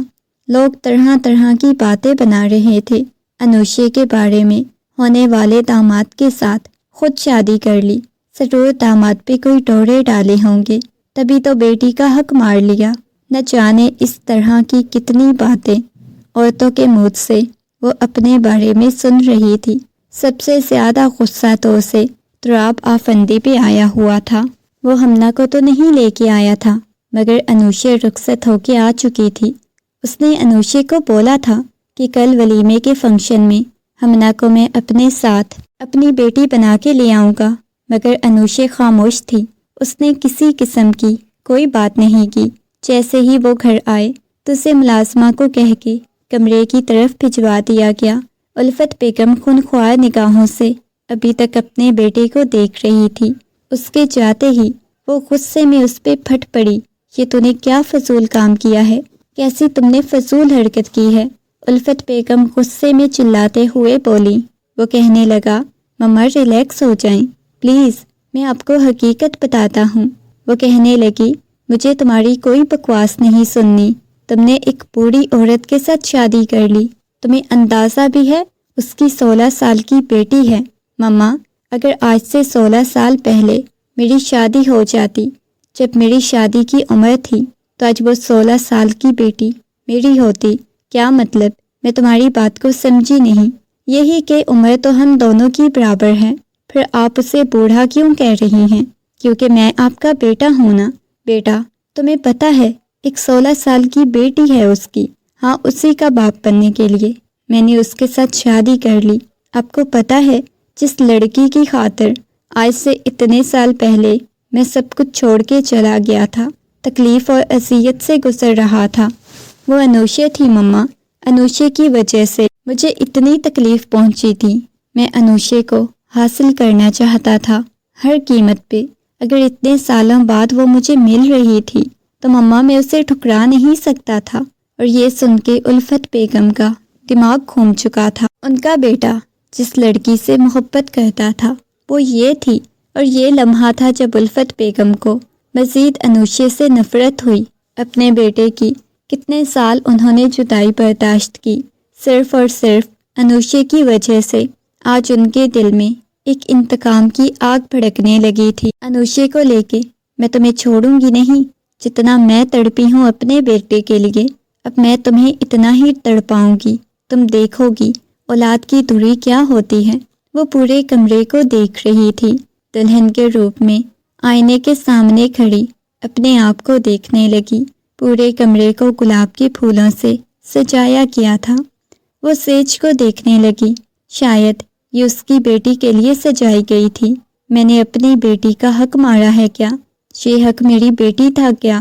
لوگ طرح طرح کی باتیں بنا رہے تھے۔ انوشے کے بارے میں ہونے والے داماد کے ساتھ خود شادی کر لی، ضرور داماد پہ کوئی ڈورے ڈالے ہوں گے، تبھی تو بیٹی کا حق مار لیا۔ نہ جانے اس طرح کی کتنی باتیں عورتوں کے منہ سے وہ اپنے بارے میں سن رہی تھی۔ سب سے زیادہ غصہ تو اسے تراب افندی پہ آیا ہوا تھا۔ وہ ہمنا کو تو نہیں لے کے آیا تھا، مگر انوشے رخصت ہو کے آ چکی تھی۔ اس نے انوشے کو بولا تھا کہ کل ولیمے کے فنکشن میں ہمنا کو میں اپنے ساتھ اپنی بیٹی بنا کے لے آؤں گا، مگر انوشے خاموش تھی۔ اس نے کسی قسم کی کوئی بات نہیں کی۔ جیسے ہی وہ گھر آئے تو اسے ملازمہ کو کہہ کے کمرے کی طرف بھجوا دیا گیا۔ الفت بیگم خونخوار نگاہوں سے ابھی تک اپنے بیٹے کو دیکھ رہی تھی۔ اس کے جاتے ہی وہ غصے میں اس پہ پھٹ پڑی۔ یہ تو نے کیا فضول کام کیا ہے؟ کیسی تم نے فضول حرکت کی ہے؟ الفت بیگم غصے میں چلاتے ہوئے بولی۔ وہ کہنے لگا، مما ریلیکس ہو جائیں پلیز، میں آپ کو حقیقت بتاتا ہوں۔ وہ کہنے لگی، مجھے تمہاری کوئی بکواس نہیں سننی۔ تم نے ایک بوڑھی عورت کے ساتھ شادی کر لی، تمہیں اندازہ بھی ہے اس کی 16 سال کی بیٹی ہے۔ مما، اگر آج سے 16 سال پہلے میری شادی ہو جاتی، جب میری شادی کی عمر تھی، تو آج وہ 16 سال کی بیٹی میری ہوتی۔ کیا مطلب؟ میں تمہاری بات کو سمجھی نہیں۔ یہی کہ عمر تو ہم دونوں کی برابر ہے، پھر آپ اسے بوڑھا کیوں کہہ رہی ہیں؟ کیونکہ میں آپ کا بیٹا ہوں نا۔ بیٹا؟ تمہیں پتہ ہے ایک 16 سال کی بیٹی ہے اس کی، ہاں اسی کا باپ بننے کے لیے میں نے اس کے ساتھ شادی کر لی۔ آپ کو پتہ ہے جس لڑکی کی خاطر آج سے اتنے سال پہلے میں سب کچھ چھوڑ کے چلا گیا تھا، تکلیف اور اذیت سے گزر رہا تھا، وہ انوشے تھی مما۔ انوشے کی وجہ سے مجھے اتنی تکلیف پہنچی تھی۔ میں انوشے کو حاصل کرنا چاہتا تھا ہر قیمت پہ۔ اگر اتنے سالوں بعد وہ مجھے مل رہی تھی تو مما میں اسے ٹھکرا نہیں سکتا تھا۔ اور یہ سن کے الفت بیگم کا دماغ گھوم چکا تھا۔ ان کا بیٹا جس لڑکی سے محبت کرتا تھا وہ یہ تھی، اور یہ لمحہ تھا جب الفت بیگم کو مزید انوشے سے نفرت ہوئی۔ اپنے بیٹے کی کتنے سال انہوں نے جدائی برداشت کی، صرف اور صرف انوشے کی وجہ سے۔ آج ان کے دل میں ایک انتقام کی آگ بھڑکنے لگی تھی۔ انوشے کو لے کے میں تمہیں چھوڑوں گی نہیں۔ جتنا میں تڑپی ہوں اپنے بیٹے کے لیے، اب میں تمہیں اتنا ہی تڑپاؤں گی۔ تم دیکھو گی اولاد کی دوری کیا ہوتی ہے۔ وہ پورے کمرے کو دیکھ رہی تھی، دلہن کے روپ میں آئینے کے سامنے کھڑی اپنے آپ کو دیکھنے لگی۔ پورے کمرے کو گلاب کے پھولوں سے سجایا کیا تھا۔ وہ سیج کو دیکھنے لگی، شاید یہ اس کی بیٹی کے لیے سجائی گئی تھی۔ میں نے اپنی بیٹی کا حق مارا ہے کیا؟ یہ حق میری بیٹی تھا کیا؟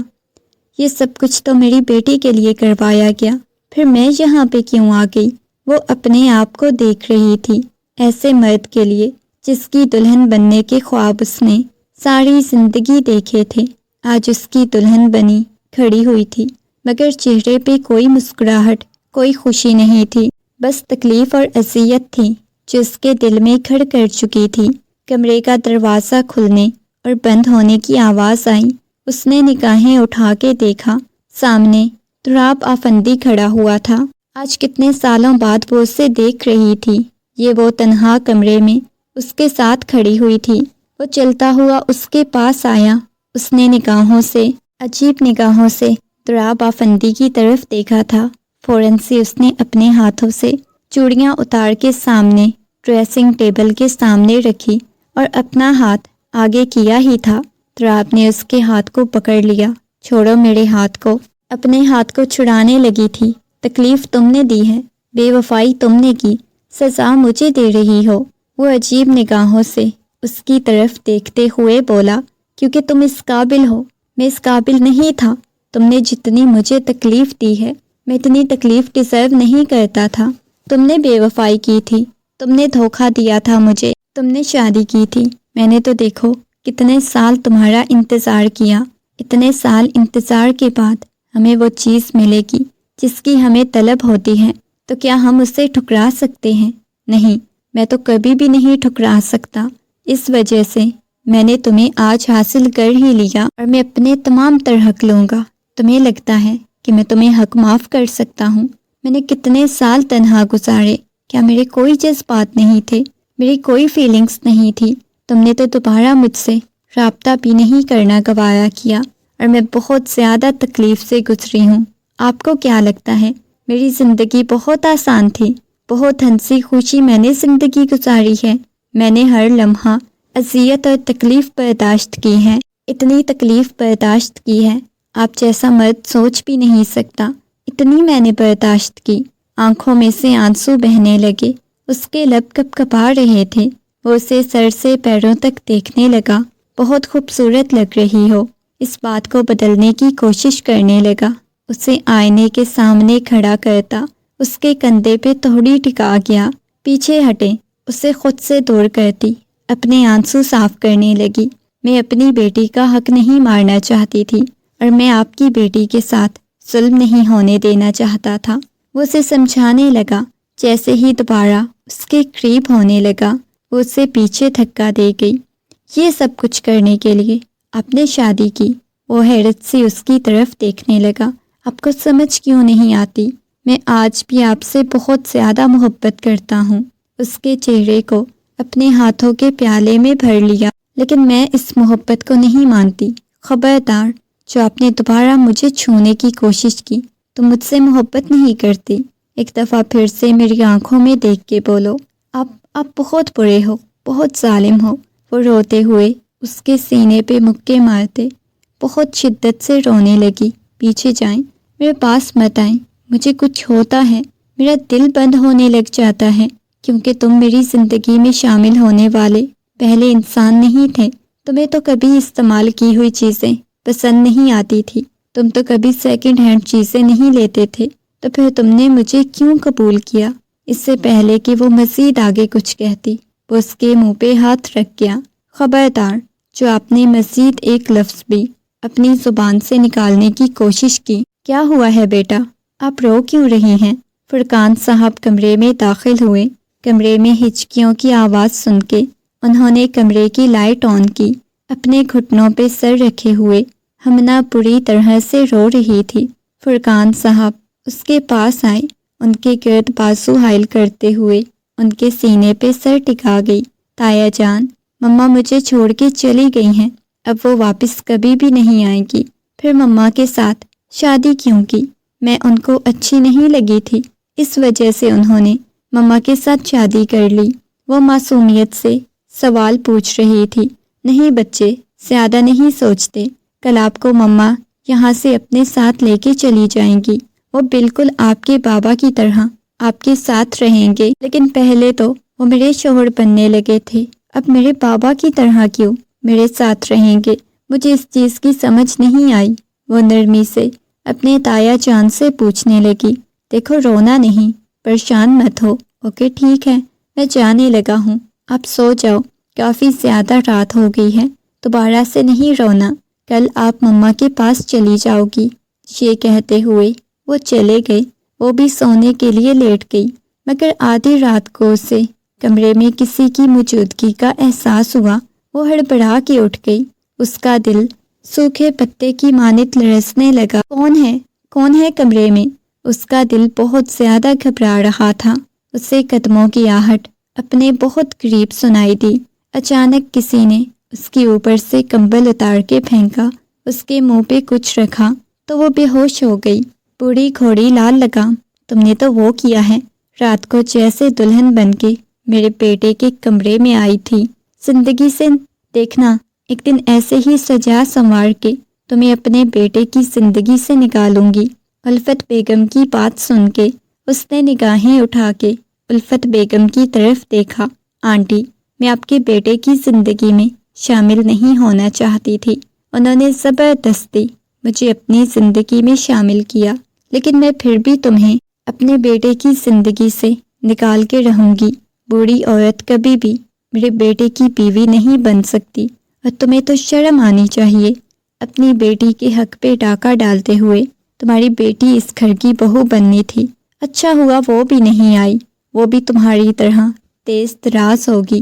یہ سب کچھ تو میری بیٹی کے لیے کروایا گیا، پھر میں یہاں پہ کیوں آ گئی؟ وہ اپنے آپ کو دیکھ رہی تھی ایسے مرد کے لیے جس کی دلہن بننے کے خواب اس نے ساری زندگی دیکھے تھے۔ آج اس کی دلہن بنی کھڑی ہوئی تھی، مگر چہرے پہ کوئی مسکراہٹ، کوئی خوشی نہیں تھی، بس تکلیف اور اذیت تھی جو اس کے دل میں کھڑ کر چکی تھی۔ کمرے کا دروازہ کھلنے اور بند ہونے کی آواز آئی۔ اس نے نگاہیں اٹھا کے دیکھا، سامنے تراب آفندی کھڑا ہوا تھا۔ آج کتنے سالوں بعد وہ اسے دیکھ رہی تھی۔ یہ وہ تنہا کمرے میں اس کے ساتھ کھڑی ہوئی تھی۔ وہ چلتا ہوا اس کے پاس آیا۔ اس نے نگاہوں سے، عجیب نگاہوں سے تراب آفندی کی طرف دیکھا تھا۔ فوراً سے اس نے اپنے ہاتھوں سے چوڑیاں اتار کے سامنے ڈریسنگ ٹیبل کے سامنے رکھی اور اپنا ہاتھ آگے کیا ہی تھا، تراب نے اس کے ہاتھ کو پکڑ لیا۔ چھوڑو میرے ہاتھ کو۔ اپنے ہاتھ کو چھڑانے لگی تھی۔ تکلیف تم نے دی ہے، بے وفائی تم نے کی، سزا مجھے دے رہی ہو۔ وہ عجیب نگاہوں سے اس کی طرف دیکھتے ہوئے بولا، کیونکہ تم اس قابل ہو، میں اس قابل نہیں تھا۔ تم نے جتنی مجھے تکلیف دی ہے، میں اتنی تکلیف ڈیزرو نہیں کرتا تھا۔ تم نے بے وفائی کی تھی، تم نے دھوکہ دیا تھا مجھے، تم نے شادی کی تھی۔ میں نے تو دیکھو کتنے سال تمہارا انتظار کیا۔ اتنے سال انتظار کے بعد ہمیں وہ چیز ملے گی جس کی ہمیں طلب ہوتی ہے، تو کیا ہم اسے ٹھکرا سکتے ہیں؟ نہیں، میں تو کبھی بھی نہیں ٹھکرا سکتا۔ اس وجہ سے میں نے تمہیں آج حاصل کر ہی لیا اور میں اپنے تمام تر حق لوں گا۔ تمہیں لگتا ہے کہ میں تمہیں حق معاف کر سکتا ہوں؟ میں نے کتنے سال تنہا گزارے، کیا میرے کوئی جذبات نہیں تھے، میری کوئی فیلنگز نہیں تھی؟ تم نے تو دوبارہ مجھ سے رابطہ بھی نہیں کرنا گوارا کیا، اور میں بہت زیادہ تکلیف سے گزری ہوں۔ آپ کو کیا لگتا ہے میری زندگی بہت آسان تھی؟ بہت ہنسی خوشی میں نے زندگی گزاری ہے۔ میں نے ہر لمحہ اذیت اور تکلیف برداشت کی ہے، اتنی تکلیف برداشت کی ہے آپ جیسا مرد سوچ بھی نہیں سکتا۔ اتنی میں نے برداشت کی۔ آنکھوں میں سے آنسو بہنے لگے، اس کے لب کپ کپا رہے تھے۔ وہ اسے سر سے پیروں تک دیکھنے لگا۔ بہت خوبصورت لگ رہی ہو۔ اس بات کو بدلنے کی کوشش کرنے لگا۔ اسے آئینے کے سامنے کھڑا کرتا اس کے کندھے پہ توڑی ٹکا گیا۔ پیچھے ہٹے، اسے خود سے دور کرتی، اپنے آنسو صاف کرنے لگی۔ میں اپنی بیٹی کا حق نہیں مارنا چاہتی تھی، اور میں آپ کی بیٹی کے ساتھ ظلم نہیں ہونے دینا چاہتا تھا۔ وہ اسے سمجھانے لگا۔ جیسے ہی دوبارہ اس کے قریب ہونے لگا، وہ اسے پیچھے دھکا دے گئی۔ یہ سب کچھ کرنے کے لیے آپ نے شادی کی؟ وہ حیرت سے اس کی طرف دیکھنے لگا۔ آپ کو سمجھ کیوں نہیں آتی؟ میں آج بھی آپ سے بہت زیادہ محبت کرتا ہوں۔ اس کے چہرے کو اپنے ہاتھوں کے پیالے میں بھر لیا۔ لیکن میں اس محبت کو نہیں مانتی۔ خبردار، جو آپ نے دوبارہ مجھے چھونے کی کوشش کی، تم مجھ سے محبت نہیں کرتی۔ ایک دفعہ پھر سے میری آنکھوں میں دیکھ کے بولو۔ آپ بہت برے ہو، بہت ظالم ہو۔ وہ روتے ہوئے اس کے سینے پہ مکے مارتے بہت شدت سے رونے لگی۔ پیچھے جائیں، میرے پاس مت آئیں، مجھے کچھ ہوتا ہے، میرا دل بند ہونے لگ جاتا ہے، کیونکہ تم میری زندگی میں شامل ہونے والے پہلے انسان نہیں تھے۔ تمہیں تو کبھی استعمال کی ہوئی چیزیں پسند نہیں آتی تھی، تم تو کبھی سیکنڈ ہینڈ چیزیں نہیں لیتے تھے، تو پھر تم نے مجھے کیوں قبول کیا؟ اس سے پہلے کہ وہ مزید آگے کچھ کہتی، وہ اس کے منہ پہ ہاتھ رکھ گیا۔ خبردار، جو آپ نے مزید ایک لفظ بھی اپنی زبان سے نکالنے کی کوشش کی۔ کیا ہوا ہے بیٹا؟ آپ رو کیوں رہی ہیں؟ فرقان صاحب کمرے میں داخل ہوئے۔ کمرے میں ہچکیوں کی آواز سن کے انہوں نے کمرے کی لائٹ آن کی۔ اپنے گھٹنوں پہ سر رکھے ہوئے ہمنا پوری طرح سے رو رہی تھی۔ فرقان صاحب اس کے پاس آئے، ان کے گرد بازو حائل کرتے ہوئے ان کے سینے پہ سر ٹکا گئی۔ تایا جان، مما مجھے چھوڑ کے چلی گئی ہیں، اب وہ واپس کبھی بھی نہیں آئیں گی۔ پھر مما کے ساتھ شادی کیوں کی؟ میں ان کو اچھی نہیں لگی تھی، اس وجہ سے انہوں نے مما کے ساتھ شادی کر لی۔ وہ معصومیت سے سوال پوچھ رہی تھی۔ نہیں بچے، زیادہ نہیں سوچتے، کل آپ کو مما یہاں سے اپنے ساتھ لے کے چلی جائیں گی۔ وہ بالکل آپ کے بابا کی طرح آپ کے ساتھ رہیں گے، لیکن پہلے تو وہ میرے شوہر بننے لگے تھے، اب میرے بابا کی طرح کیوں میرے ساتھ رہیں گے؟ مجھے اس چیز کی سمجھ نہیں آئی۔ وہ نرمی سے اپنے تایا جان سے پوچھنے لگی۔ دیکھو، رونا نہیں، پریشان مت ہو، اوکے؟ ٹھیک ہے، میں جانے لگا ہوں، آپ سو جاؤ، کافی زیادہ رات ہو گئی ہے، دوبارہ سے نہیں رونا، کل آپ مما کے پاس چلی جاؤ گی۔ یہ کہتے ہوئے وہ چلے گئے۔ وہ بھی سونے کے لیے لیٹ گئی، مگر آدھی رات کو اسے کمرے میں کسی کی موجودگی کا احساس ہوا۔ وہ ہڑبڑا کے اٹھ گئی، اس کا دل سوکھے پتے کی مانند لرزنے لگا۔ کون ہے کمرے میں؟ اس کا دل بہت زیادہ گھبرا رہا تھا۔ اسے قدموں کی آہٹ اپنے بہت قریب سنائی دی۔ اچانک کسی نے اس کے اوپر سے کمبل اتار کے پھینکا، اس کے منہ پہ کچھ رکھا تو وہ بے ہوش ہو گئی۔ بوڑھی گھوڑی لال لگام، تم نے تو وہ کیا ہے، رات کو جیسے دلہن بن کے میرے بیٹے کے کمرے میں آئی تھی۔ زندگی سے دیکھنا، ایک دن ایسے ہی سجا سنوار کے تمہیں اپنے بیٹے کی زندگی سے نکالوں گی۔ الفت بیگم کی بات سن کے اس نے نگاہیں اٹھا کے الفت بیگم کی طرف دیکھا۔ آنٹی، میں آپ کے بیٹے کی زندگی میں شامل نہیں ہونا چاہتی تھی، انہوں نے زبردستی مجھے اپنی زندگی میں شامل کیا، لیکن میں پھر بھی تمہیں اپنے بیٹے کی زندگی سے نکال کے رہوں گی۔ بوڑھی عورت کبھی بھی میرے بیٹے کی بیوی نہیں بن سکتی، اور تمہیں تو شرم آنی چاہیے اپنی بیٹی کے حق پہ ڈاکہ ڈالتے ہوئے۔ تمہاری بیٹی اس گھر کی بہو بننی تھی، اچھا ہوا وہ بھی نہیں آئی، وہ بھی تمہاری طرح تیز تراز ہوگی۔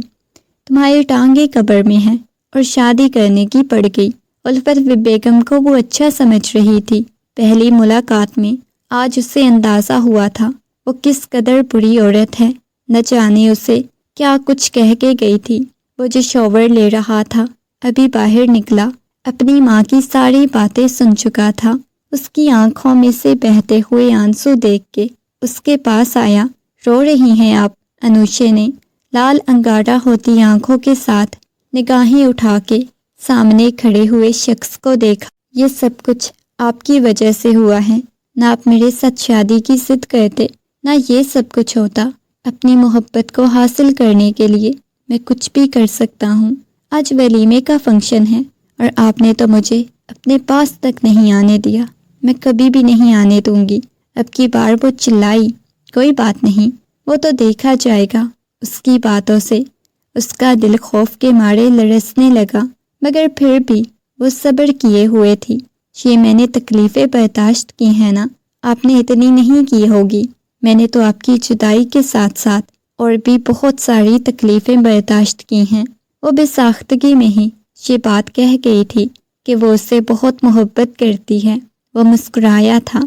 تمہاری ٹانگیں قبر میں ہیں اور شادی کرنے کی پڑ گئی۔ الفت بیگم کو وہ اچھا سمجھ رہی تھی۔ پہلی ملاقات میں آج اسے اندازہ ہوا تھا وہ کس قدر بری عورت ہے۔ نہ جانے اسے کیا کچھ کہہ کے گئی تھی۔ وہ جو شاور لے رہا تھا ابھی باہر نکلا، اپنی ماں کی ساری باتیں سن چکا تھا۔ اس کی آنکھوں میں سے بہتے ہوئے آنسو دیکھ کے اس کے پاس آیا۔ رو رہی ہیں آپ؟ انوشے نے لال انگارہ ہوتی آنکھوں کے ساتھ نگاہیں اٹھا کے سامنے کھڑے ہوئے شخص کو دیکھا۔ یہ سب کچھ آپ کی وجہ سے ہوا ہے، نہ آپ میرے ساتھ شادی کی ضد کرتے، نہ یہ سب کچھ ہوتا۔ اپنی محبت کو حاصل کرنے کے لیے میں کچھ بھی کر سکتا ہوں۔ آج ولیمے کا فنکشن ہے اور آپ نے تو مجھے اپنے پاس تک نہیں آنے دیا۔ میں کبھی بھی نہیں آنے دوں گی۔ اب کی بار وہ چلائی، کوئی بات نہیں، وہ تو دیکھا جائے گا۔ اس کی باتوں سے اس کا دل خوف کے مارے لرزنے لگا، مگر پھر بھی وہ صبر کیے ہوئے تھی۔ یہ میں نے تکلیفیں برداشت کی ہیں نا، آپ نے اتنی نہیں کی ہوگی۔ میں نے تو آپ کی جدائی کے ساتھ ساتھ اور بھی بہت ساری تکلیفیں برداشت کی ہیں۔ وہ بے ساختگی میں ہی یہ بات کہہ گئی تھی کہ وہ اس سے بہت محبت کرتی ہے۔ وہ مسکرایا تھا۔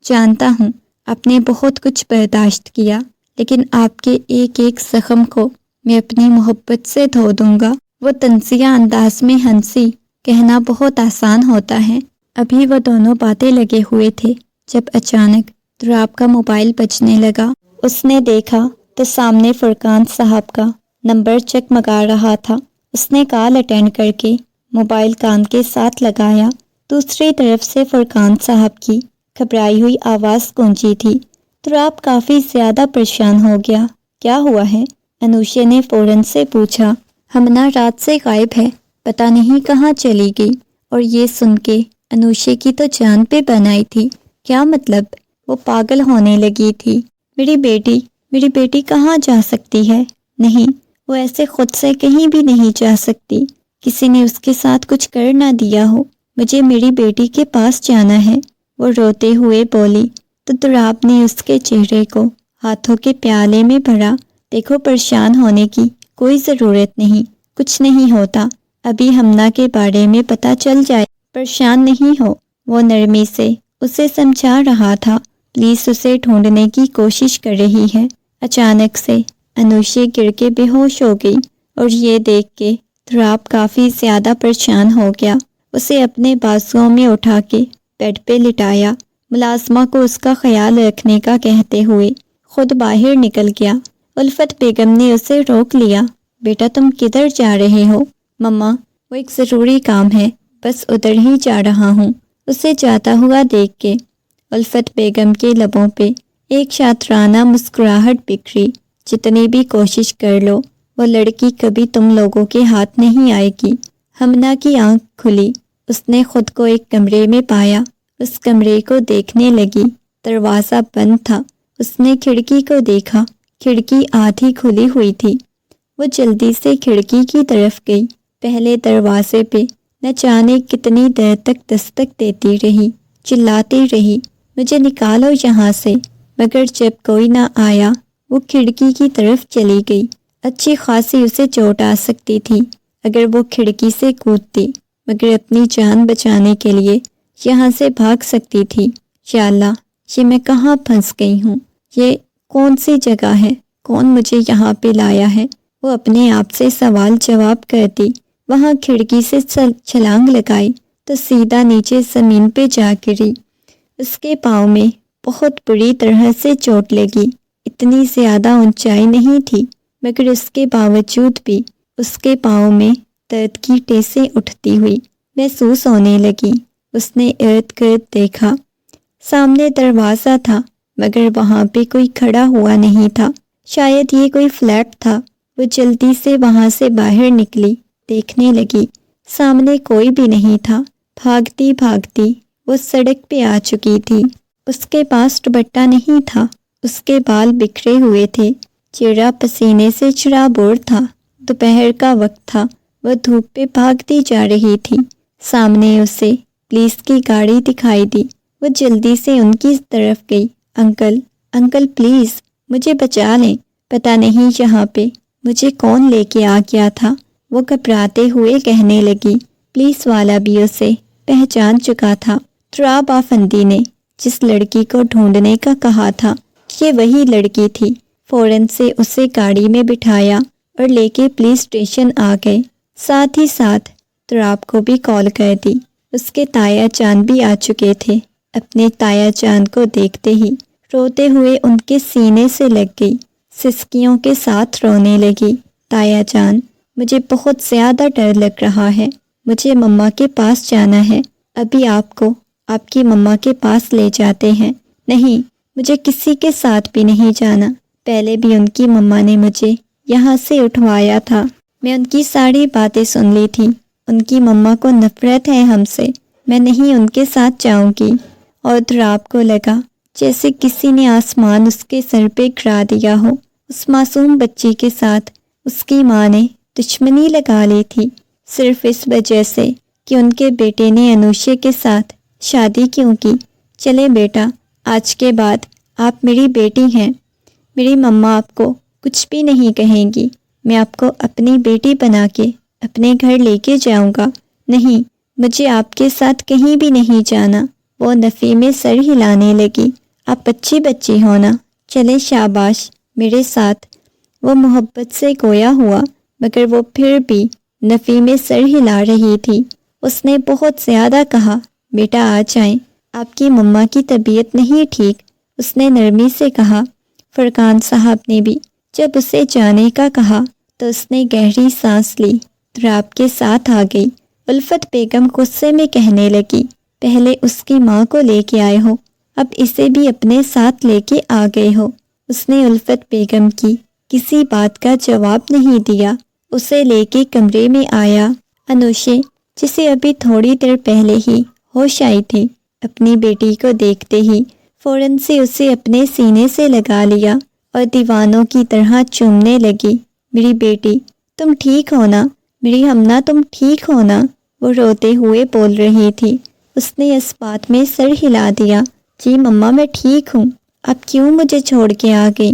جانتا ہوں آپ نے بہت کچھ برداشت کیا، لیکن آپ کے ایک ایک زخم کو میں اپنی محبت سے دھو دوں گا۔ وہ طنزیہ انداز میں ہنسی۔ کہنا بہت آسان ہوتا ہے۔ ابھی وہ دونوں باتیں لگے ہوئے تھے جب اچانک تراب کا موبائل بجنے لگا۔ اس نے دیکھا تو سامنے فرقان صاحب کا نمبر چکمگا رہا تھا۔ اس نے کال اٹینڈ کر کے موبائل کان کے ساتھ لگایا۔ دوسری طرف سے فرقان صاحب کی گھبرائی ہوئی آواز گونجی تھی۔ تراب کافی زیادہ پریشان ہو گیا۔ کیا ہوا ہے؟ انوشے نے فوراً سے پوچھا۔ ہمنا رات سے غائب ہے، پتہ نہیں کہاں چلی گئی۔ اور یہ سن کے انوشے کی تو جان پہ بنائی تھی۔ کیا مطلب؟ وہ پاگل ہونے لگی تھی۔ میری بیٹی کہاں جا سکتی ہے؟ نہیں، وہ ایسے خود سے کہیں بھی نہیں جا سکتی۔ کسی نے اس کے ساتھ کچھ کر نہ دیا ہو۔ مجھے میری بیٹی کے پاس جانا ہے، وہ روتے ہوئے بولی۔ تو تراب نے اس کے چہرے کو ہاتھوں کے پیالے میں بھرا۔ دیکھو، پریشان ہونے کی کوئی ضرورت نہیں، کچھ نہیں ہوتا۔ ابھی ہمنا کے بارے میں پتہ چل جائے، پریشان نہیں ہو۔ وہ نرمی سے اسے سمجھا رہا تھا۔ پولیس اسے ڈھونڈنے کی کوشش کر رہی ہے۔ اچانک سے انوشے گر کے بے ہوش ہو گئی اور یہ دیکھ کے تراب کافی زیادہ پریشان ہو گیا۔ اسے اپنے بازوؤں میں اٹھا کے بیڈ پہ لٹایا۔ ملازمہ کو اس کا خیال رکھنے کا کہتے ہوئے خود باہر نکل گیا۔ الفت بیگم نے اسے روک لیا۔ بیٹا، تم کدھر جا رہے ہو؟ مما، وہ ایک ضروری کام ہے، بس ادھر ہی جا رہا ہوں۔ اسے جاتا ہوا دیکھ کے الفت بیگم کے لبوں پہ ایک شاطرانہ مسکراہٹ بکھری۔ جتنی بھی کوشش کر لو، وہ لڑکی کبھی تم لوگوں کے ہاتھ نہیں آئے گی۔ ہمنا کی آنکھ کھلی۔ اس نے خود کو ایک کمرے میں پایا۔ اس کمرے کو دیکھنے لگی۔ دروازہ بند تھا۔ اس نے کھڑکی کو دیکھا۔ کھڑکی آدھی کھلی ہوئی تھی۔ وہ جلدی سے کھڑکی کی طرف گئی۔ پہلے دروازے پہ نہ جانے کتنی دیر تک دستک دیتی رہی، چلاتی رہی، مجھے نکالو یہاں سے، مگر جب کوئی نہ آیا وہ کھڑکی کی طرف چلی گئی۔ اچھی خاصی اسے چوٹ آ سکتی تھی اگر وہ کھڑکی سے کودتی، مگر اپنی جان بچانے کے لیے یہاں سے بھاگ سکتی تھی۔ یا اللہ، یہ میں کہاں پھنس گئی ہوں؟ یہ کون سی جگہ ہے؟ کون مجھے یہاں پہ لایا ہے؟ وہ اپنے آپ سے سوال جواب کرتی۔ وہاں کھڑکی سے چھلانگ لگائی تو سیدھا نیچے زمین پہ جا گری۔ اس کے پاؤں میں بہت بری طرح سے چوٹ لگی۔ اتنی زیادہ اونچائی نہیں تھی، مگر اس کے باوجود بھی اس کے پاؤں میں درد کی ٹیسیں اٹھتی ہوئی محسوس ہونے لگی۔ اس نے ارد گرد دیکھا۔ سامنے دروازہ تھا، مگر وہاں پہ کوئی کھڑا ہوا نہیں تھا۔ شاید یہ کوئی فلیٹ تھا۔ وہ جلدی سے وہاں سے باہر نکلی، دیکھنے لگی۔ سامنے کوئی بھی نہیں تھا۔ بھاگتی بھاگتی وہ سڑک پہ آ چکی تھی۔ اس کے پاس دوپٹہ نہیں تھا۔ اس کے بال بکھرے ہوئے تھے، چہرہ پسینے سے چرابور تھا۔ دوپہر کا وقت تھا۔ وہ دھوپ پہ بھاگتی جا رہی تھی۔ سامنے اسے پولیس کی گاڑی دکھائی دی۔ وہ جلدی سے ان کی طرف گئی۔ انکل پلیز مجھے بچا لیں، پتہ نہیں یہاں پہ مجھے کون لے کے آ گیا تھا، وہ گھبراتے ہوئے کہنے لگی۔ پولیس والا بھی اسے پہچان چکا تھا۔ تراب آفندی نے جس لڑکی کو ڈھونڈنے کا کہا تھا، یہ وہی لڑکی تھی۔ فوراً سے اسے گاڑی میں بٹھایا اور لے کے پولیس اسٹیشن آ گئے۔ ساتھ ہی ساتھ تراب کو بھی کال کر دی۔ اس کے تایا جان بھی آ چکے تھے۔ اپنے تایا جان کو دیکھتے ہی روتے ہوئے ان کے سینے سے لگ گئی، سسکیوں کے ساتھ رونے لگی۔ تایا جان، مجھے بہت زیادہ ڈر لگ رہا ہے، مجھے مما کے پاس جانا ہے۔ ابھی آپ کو آپ کی مما کے پاس لے جاتے ہیں۔ نہیں، مجھے کسی کے ساتھ بھی نہیں جانا۔ پہلے بھی ان کی مما نے مجھے یہاں سے اٹھوایا تھا، میں ان کی ساری باتیں سن لی تھی۔ ان کی مما کو نفرت ہے ہم سے، میں نہیں ان کے ساتھ جاؤں گی۔ اور دھراب کو لگا جیسے کسی نے آسمان اس کے سر پہ گرا دیا ہو۔ اس معصوم بچی کے ساتھ اس کی ماں نے دشمنی لگا لی تھی، صرف اس وجہ سے کہ ان کے بیٹے نے انوشے کے ساتھ شادی کیوں کی۔ چلے بیٹا، آج کے بعد آپ میری بیٹی ہیں، میری مما آپ کو کچھ بھی نہیں کہیں گی، میں آپ کو اپنی بیٹی بنا کے اپنے گھر لے کے جاؤں گا۔ نہیں، مجھے آپ کے ساتھ کہیں بھی نہیں جانا۔ وہ نفی میں سر ہلانے لگی۔ آپ اچھی بچی ہو نا، چلے شاباش میرے ساتھ۔ وہ محبت سے گویا ہوا، مگر وہ پھر بھی نفی میں سر ہلا رہی تھی۔ اس نے بہت زیادہ کہا، بیٹا آ جائیں، آپ کی مما کی طبیعت نہیں ٹھیک۔ اس نے نرمی سے کہا۔ فرقان صاحب نے بھی جب اسے جانے کا کہا تو اس نے گہری سانس لی، دھراب کے ساتھ آ گئی۔ الفت بیگم غصے میں کہنے لگی، پہلے اس کی ماں کو لے کے آئے ہو، اب اسے بھی اپنے ساتھ لے کے آ گئے ہو۔ اس نے الفت بیگم کی کسی بات کا جواب نہیں دیا، اسے لے کے کمرے میں آیا۔ انوشے، جسے ابھی تھوڑی دیر پہلے ہی ہوش آئی تھی، اپنی بیٹی کو دیکھتے ہی فوراً سے اسے اپنے سینے سے لگا لیا اور دیوانوں کی طرح چومنے لگی۔ میری بیٹی، تم ٹھیک ہو نا؟ میری ہمنا، تم ٹھیک ہو نا؟ وہ روتے ہوئے بول رہی تھی۔ اس نے اس بات میں سر ہلا دیا، جی مما میں ٹھیک ہوں، آپ کیوں مجھے چھوڑ کے آ گئی؟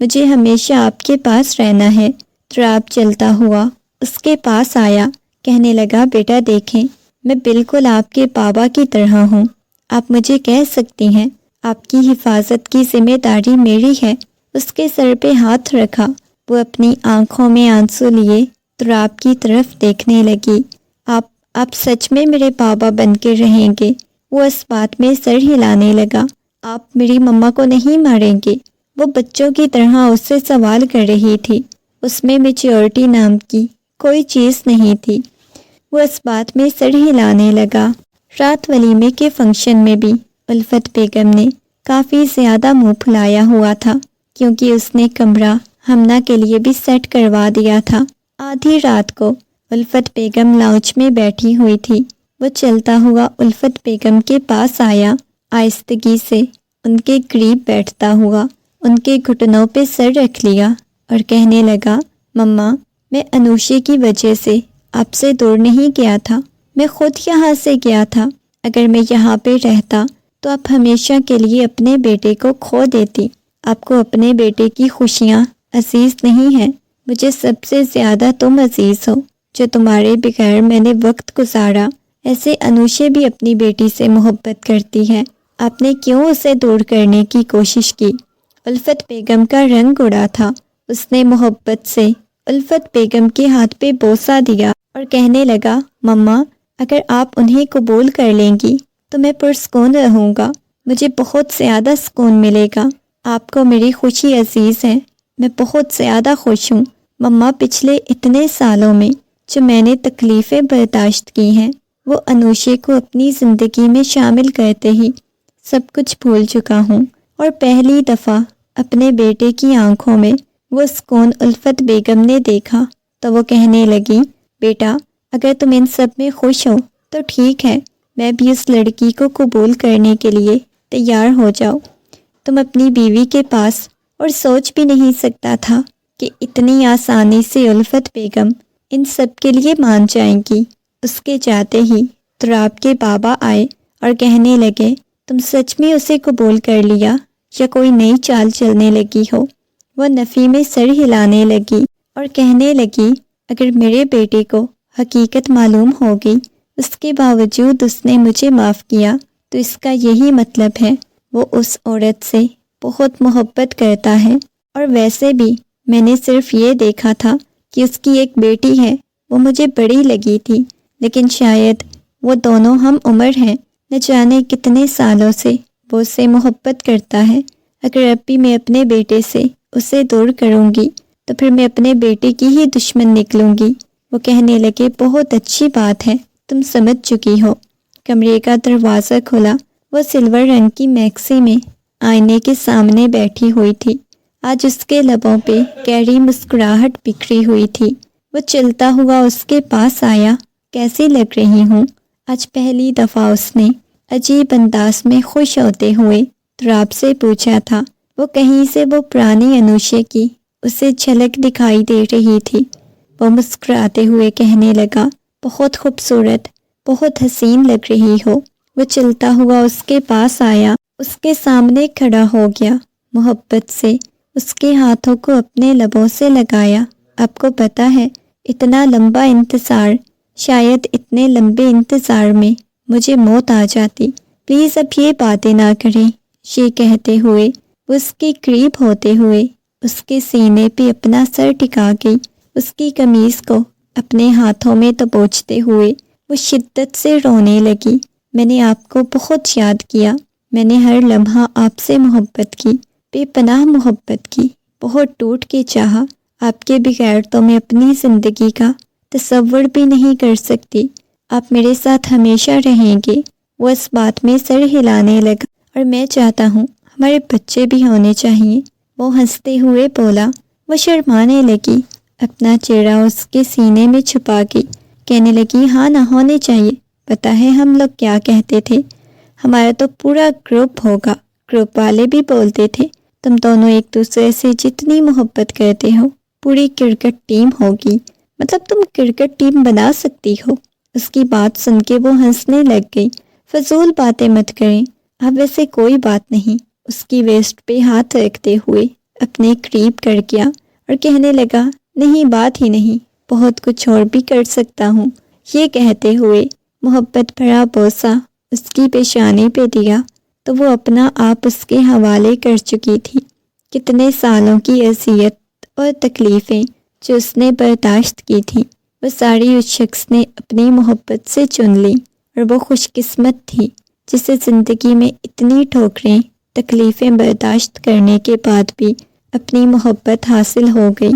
مجھے ہمیشہ آپ کے پاس رہنا ہے۔ دھراب چلتا ہوا اس کے پاس آیا، کہنے لگا، بیٹا دیکھیں، میں بالکل آپ کے بابا کی طرح ہوں، آپ مجھے کہہ سکتی ہیں، آپ کی حفاظت کی ذمہ داری میری ہے۔ اس کے سر پہ ہاتھ رکھا، وہ اپنی آنکھوں میں آنسو لیے دھراب کی طرف دیکھنے لگی۔ آپ سچ میں میرے بابا بن کے رہیں گے؟ وہ اس بات میں سر ہلانے لگا۔ آپ میری مما کو نہیں ماریں گے؟ وہ بچوں کی طرح اس سے سوال کر رہی تھی، اس میں میچیورٹی نام کی کوئی چیز نہیں تھی۔ وہ اس بات میں سر ہلانے لگا۔ رات ولیمے کے فنکشن میں بھی الفت بیگم نے کافی زیادہ منہ پھلایا ہوا تھا، کیونکہ اس نے کمرہ ہمنا کے لیے بھی سیٹ کروا دیا تھا۔ آدھی رات کو الفت بیگم لاؤنج میں بیٹھی ہوئی تھی، وہ چلتا ہوا الفت بیگم کے پاس آیا، آہستگی سے ان کے قریب بیٹھتا ہوا ان کے گھٹنوں پہ سر رکھ لیا اور کہنے لگا، مما، میں انوشے کی وجہ سے آپ سے دور نہیں گیا تھا، میں خود یہاں سے گیا تھا۔ اگر میں یہاں پہ رہتا تو آپ ہمیشہ کے لیے اپنے بیٹے کو کھو دیتی۔ آپ کو اپنے بیٹے کی خوشیاں عزیز نہیں ہیں، مجھے سب سے زیادہ تم عزیز ہو، جو تمہارے بغیر میں نے وقت گزارا۔ ایسے انوشے بھی اپنی بیٹی سے محبت کرتی ہے، آپ نے کیوں اسے دور کرنے کی کوشش کی؟ الفت بیگم کا رنگ اڑا تھا، اس نے محبت سے الفت بیگم کے ہاتھ پہ بوسہ دیا اور کہنے لگا، مما، اگر آپ انہیں قبول کر لیں گی تو میں پرسکون رہوں گا، مجھے بہت زیادہ سکون ملے گا۔ آپ کو میری خوشی عزیز ہے، میں بہت زیادہ خوش ہوں۔ مما، پچھلے اتنے سالوں میں جو میں نے تکلیفیں برداشت کی ہیں، وہ انوشے کو اپنی زندگی میں شامل کرتے ہی سب کچھ بھول چکا ہوں، اور پہلی دفعہ اپنے بیٹے کی آنکھوں میں وہ سکون الفت بیگم نے دیکھا تو وہ کہنے لگی، بیٹا، اگر تم ان سب میں خوش ہو تو ٹھیک ہے، میں بھی اس لڑکی کو قبول کرنے کے لیے تیار ہو جاؤ۔ تم اپنی بیوی کے پاس، اور سوچ بھی نہیں سکتا تھا کہ اتنی آسانی سے الفت بیگم ان سب کے لیے مان جائیں گی۔ اس کے جاتے ہی دھراب کے بابا آئے اور کہنے لگے، تم سچ میں اسے قبول کر لیا یا کوئی نئی چال چلنے لگی ہو؟ وہ نفی میں سر ہلانے لگی اور کہنے لگی، اگر میرے بیٹے کو حقیقت معلوم ہوگی، اس کے باوجود اس نے مجھے معاف کیا، تو اس کا یہی مطلب ہے وہ اس عورت سے بہت محبت کرتا ہے۔ اور ویسے بھی میں نے صرف یہ دیکھا تھا کہ اس کی ایک بیٹی ہے، وہ مجھے بڑی لگی تھی، لیکن شاید وہ دونوں ہم عمر ہیں، نہ جانے کتنے سالوں سے وہ اس سے محبت کرتا ہے۔ اگر اب بھی میں اپنے بیٹے سے اسے دور کروں گی تو پھر میں اپنے بیٹے کی ہی دشمن نکلوں گی۔ وہ کہنے لگے، بہت اچھی بات ہے، تم سمجھ چکی ہو، کمرے کا دروازہ کھلا۔ وہ سلور رنگ کی میکسی میں آئینے کے سامنے بیٹھی ہوئی تھی۔ آج اس کے لبوں پہ گہری مسکراہٹ بکھری ہوئی تھی۔ وہ چلتا ہوا اس کے پاس آیا۔ کیسی لگ رہی ہوں؟ آج پہلی دفعہ اس نے عجیب انداز میں خوش ہوتے ہوئے تراب سے پوچھا تھا۔ وہ کہیں سے وہ پرانی انوشے کی اسے جھلک دکھائی دے رہی تھی۔ وہ مسکراتے ہوئے کہنے لگا، بہت خوبصورت، بہت حسین لگ رہی ہو۔ وہ چلتا ہوا اس کے پاس آیا، اس کے سامنے کھڑا ہو گیا، محبت سے اس کے ہاتھوں کو اپنے لبوں سے لگایا۔ آپ کو پتہ ہے، اتنا لمبا انتظار، شاید اتنے لمبے انتظار میں مجھے موت آ جاتی۔ پلیز اب یہ باتیں نہ کریں، یہ کہتے ہوئے وہ اس کے قریب ہوتے ہوئے اس کے سینے پہ اپنا سر ٹکا گئی۔ اس کی قمیض کو اپنے ہاتھوں میں دبوچتے ہوئے وہ شدت سے رونے لگی۔ میں نے آپ کو بہت یاد کیا، میں نے ہر لمحہ آپ سے محبت کی، بے پناہ محبت کی، بہت ٹوٹ کے چاہا۔ آپ کے بغیر تو میں اپنی زندگی کا تصور بھی نہیں کر سکتی۔ آپ میرے ساتھ ہمیشہ رہیں گے۔ وہ اس بات میں سر ہلانے لگا، اور میں چاہتا ہوں ہمارے بچے بھی ہونے چاہیے۔ وہ ہنستے ہوئے بولا۔ وہ شرمانے لگی، اپنا چہرہ اس کے سینے میں چھپا کے کہنے لگی، ہاں نہ ہونے چاہیے۔ پتہ ہے ہم لوگ کیا کہتے تھے؟ ہمارا تو پورا گروپ ہوگا۔ گروپ والے بھی بولتے تھے، تم دونوں ایک دوسرے سے جتنی محبت کرتے ہو پوری کرکٹ ٹیم ہوگی، مطلب تم کرکٹ ٹیم بنا سکتی ہو۔ اس کی بات سن کے وہ ہنسنے لگ گئی۔ فضول باتیں مت کریں، اب ویسے کوئی بات نہیں۔ اس کی ویسٹ پہ ہاتھ رکھتے ہوئے اپنے قریب کر گیا اور کہنے لگا، نہیں بات ہی نہیں، بہت کچھ اور بھی کر سکتا ہوں۔ یہ کہتے ہوئے محبت بھرا بوسہ اس کی پیشانی پہ دیا تو وہ اپنا آپ اس کے حوالے کر چکی تھی۔ کتنے سالوں کی اذیت اور تکلیفیں جو اس نے برداشت کی تھیں، وہ ساری اس شخص نے اپنی محبت سے چن لی، اور وہ خوش قسمت تھی جسے زندگی میں اتنی ٹھوکریں، تکلیفیں برداشت کرنے کے بعد بھی اپنی محبت حاصل ہو گئی۔